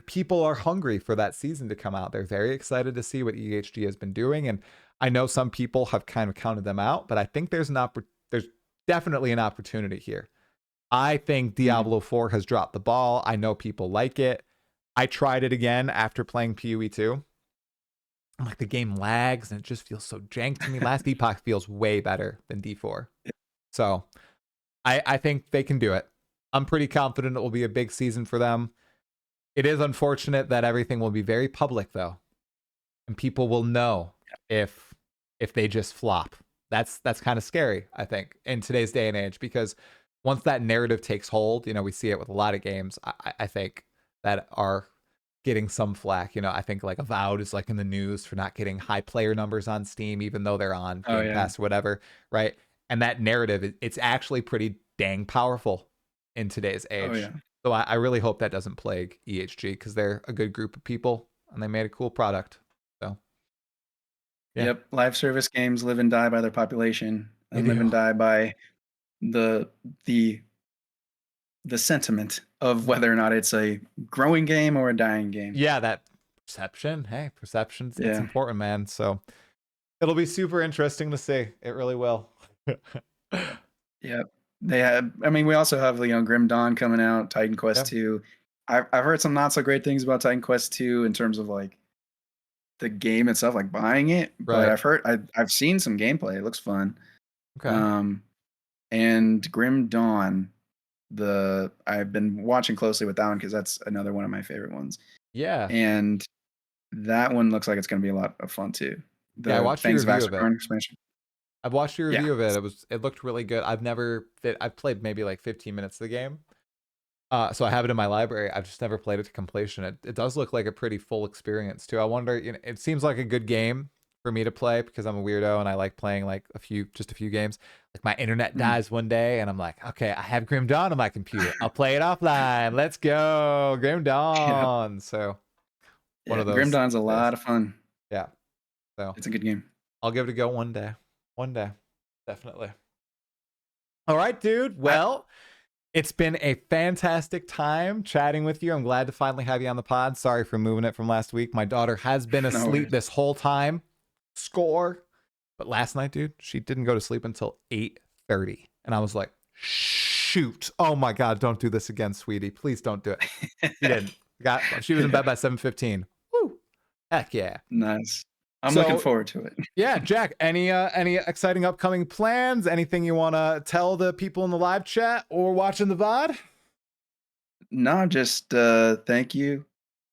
people are hungry for that season to come out. They're very excited to see what EHG has been doing, and I know some people have kind of counted them out, but I think there's definitely an opportunity here. I think Diablo 4 has dropped the ball. I know people like it. I tried it again after playing PoE 2. I'm like, the game lags and it just feels so jank to me. Last Epoch feels way better than D4. So I think they can do it. I'm pretty confident it will be a big season for them. It is unfortunate that everything will be very public though. And people will know if they just flop. That's kind of scary, I think, in today's day and age, because once that narrative takes hold, you know, we see it with a lot of games, I think, that are getting some flack. You know, I think like Avowed is like in the news for not getting high player numbers on Steam, even though they're on Game Pass or whatever, right? And that narrative, it's actually pretty dang powerful in today's age. Oh, yeah. So I really hope that doesn't plague EHG, because they're a good group of people and they made a cool product. So, yeah. Yep. Live service games live and die by their population and live and do. die by the sentiment of whether or not it's a growing game or a dying game. Yeah, that perception. Hey, perception's it's Yeah. important, man. So it'll be super interesting to see. It really will. Yep. They have. I mean, we also have Grim Dawn coming out, Titan Quest 2. I've heard some not so great things about Titan Quest 2 in terms of like the game itself, like buying it. But I've seen some gameplay. It looks fun. Okay. And Grim Dawn, I've been watching closely with that one because that's another one of my favorite ones. Yeah. And that one looks like it's going to be a lot of fun too. I watched your review of it. Expansion. I've watched your review of it. It looked really good. I've played maybe like 15 minutes of the game. So I have it in my library. I've just never played it to completion. It does look like a pretty full experience too. I wonder, you know, it seems like a good game for me to play because I'm a weirdo and I like playing like just a few games. Like my internet dies one day and I'm like, okay, I have Grim Dawn on my computer. I'll play it offline. Let's go, Grim Dawn. So one of those. Grim Dawn's a lot of fun. Yeah. So it's a good game. I'll give it a go one day. One day. Definitely. All right, dude. Well, it's been a fantastic time chatting with you. I'm glad to finally have you on the pod. Sorry for moving it from last week. My daughter has been asleep this whole time. Score. But last night, dude, she didn't go to sleep until 8:30. And I was like, shoot. Oh my God, don't do this again, sweetie. Please don't do it. She didn't. She was in bed by 7:15. Woo. Heck yeah. Nice. I'm looking forward to it. Yeah, Jack, any exciting upcoming plans? Anything you want to tell the people in the live chat or watching the VOD? No, just thank you.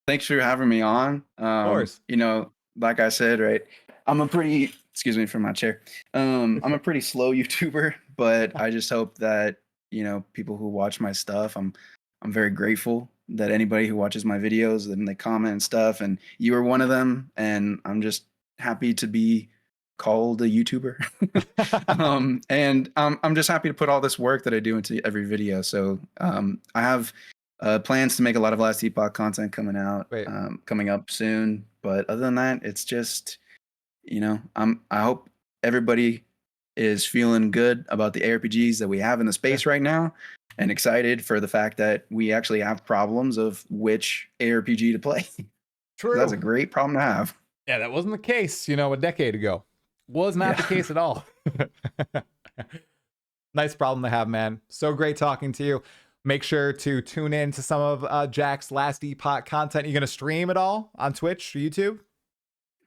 Thanks for having me on. Of course. You know, like I said, right, I'm a pretty, excuse me for my chair. I'm a pretty slow YouTuber, but I just hope that, you know, people who watch my stuff, I'm very grateful that anybody who watches my videos and they comment and stuff, and you are one of them, and I'm just happy to be called a YouTuber. And I'm just happy to put all this work that I do into every video. So I have plans to make a lot of Last Epoch content coming up soon. But other than that, it's just, you know, I hope everybody is feeling good about the ARPGs that we have in the space right now. and excited for the fact that we actually have problems of which ARPG to play. True. That's a great problem to have. Yeah, that wasn't the case, a decade ago. Was not the case at all. Nice problem to have, man. So great talking to you. Make sure to tune in to some of Jack's last Epoch content. You going to stream it all on Twitch or YouTube?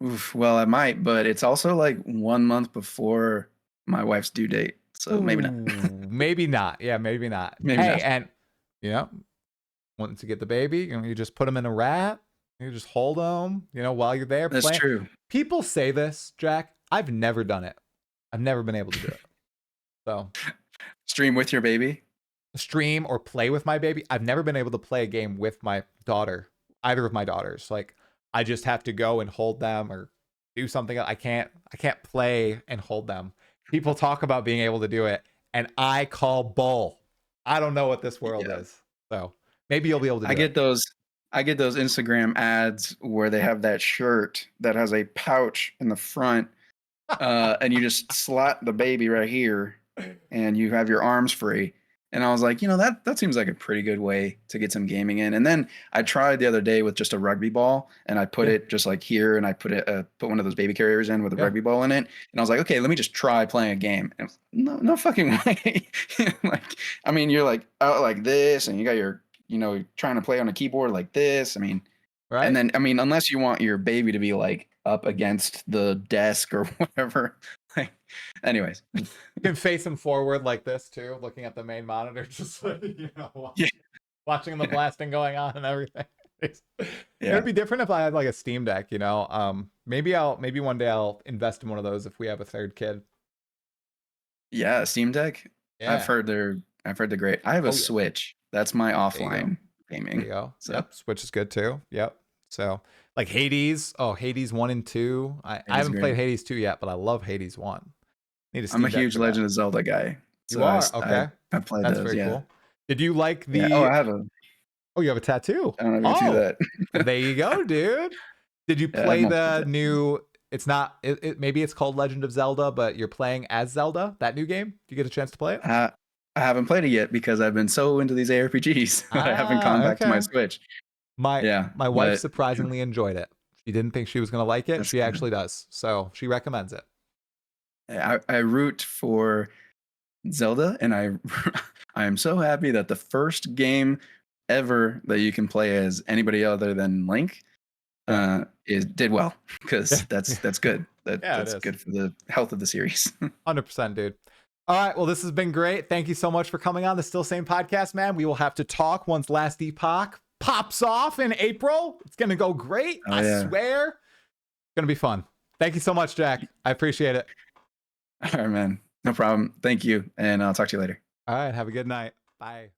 Oof, well, I might, but it's also like 1 month before my wife's due date. So maybe not. Maybe not. Yeah, maybe not. Maybe not. And wanting to get the baby, you just put him in a wrap. You just hold them, while you're there. That's true. People say this, Jack. I've never done it. I've never been able to do it. So stream with your baby? Stream or play with my baby. I've never been able to play a game with my daughter, either of my daughters. Like, I just have to go and hold them or do something. I can't play and hold them. People talk about being able to do it, and I call bull. I don't know what this world is. So maybe you'll be able to do it. I get those Instagram ads where they have that shirt that has a pouch in the front, and you just slot the baby right here, and you have your arms free. And I was like, that seems like a pretty good way to get some gaming in. And then I tried the other day with just a rugby ball, and I put it just like here, and I put one of those baby carriers in with a rugby ball in it. And I was like, okay, let me just try playing a game. And no fucking way. Like, I mean, you're like out like this, and you got your, trying to play on a keyboard like this. I mean, right. And then, I mean, unless you want your baby to be like up against the desk or whatever. Like, anyways, you can face him forward like this too, looking at the main monitor, just like, watching the blasting going on and everything. It'd be different if I had like a Steam Deck, maybe one day I'll invest in one of those if we have a third kid. Yeah, Steam Deck. Yeah. I've heard they're great. I have a Switch. That's my offline gaming. There you go. So. Yep, Switch is good too. Yep. So like Hades. Oh, Hades 1 and 2. I haven't played Hades 2 yet, but I love Hades 1. I'm a huge Legend of Zelda guy. So you are? Okay. I played That's those, very cool. Did you like the... Yeah. Oh, I have a... Oh, you have a tattoo? I don't know if you do that. There you go, dude. Did you play the new... It's not... maybe it's called Legend of Zelda, but you're playing as Zelda, that new game? Did you get a chance to play it? I haven't played it yet because I've been so into these ARPGs that I haven't gone back to my Switch. My wife surprisingly enjoyed it. She didn't think she was going to like it. She actually does. So she recommends it. I root for Zelda, and I am so happy that the first game ever that you can play as anybody other than Link did well, because that's good. That's good for the health of the series. 100%, dude. All right, well, this has been great. Thank you so much for coming on the Still Sane Podcast, man. We will have to talk once Last Epoch pops off in April. It's going to go great. I swear. It's going to be fun. Thank you so much, Jack. I appreciate it. All right, man. No problem. Thank you. And I'll talk to you later. All right. Have a good night. Bye.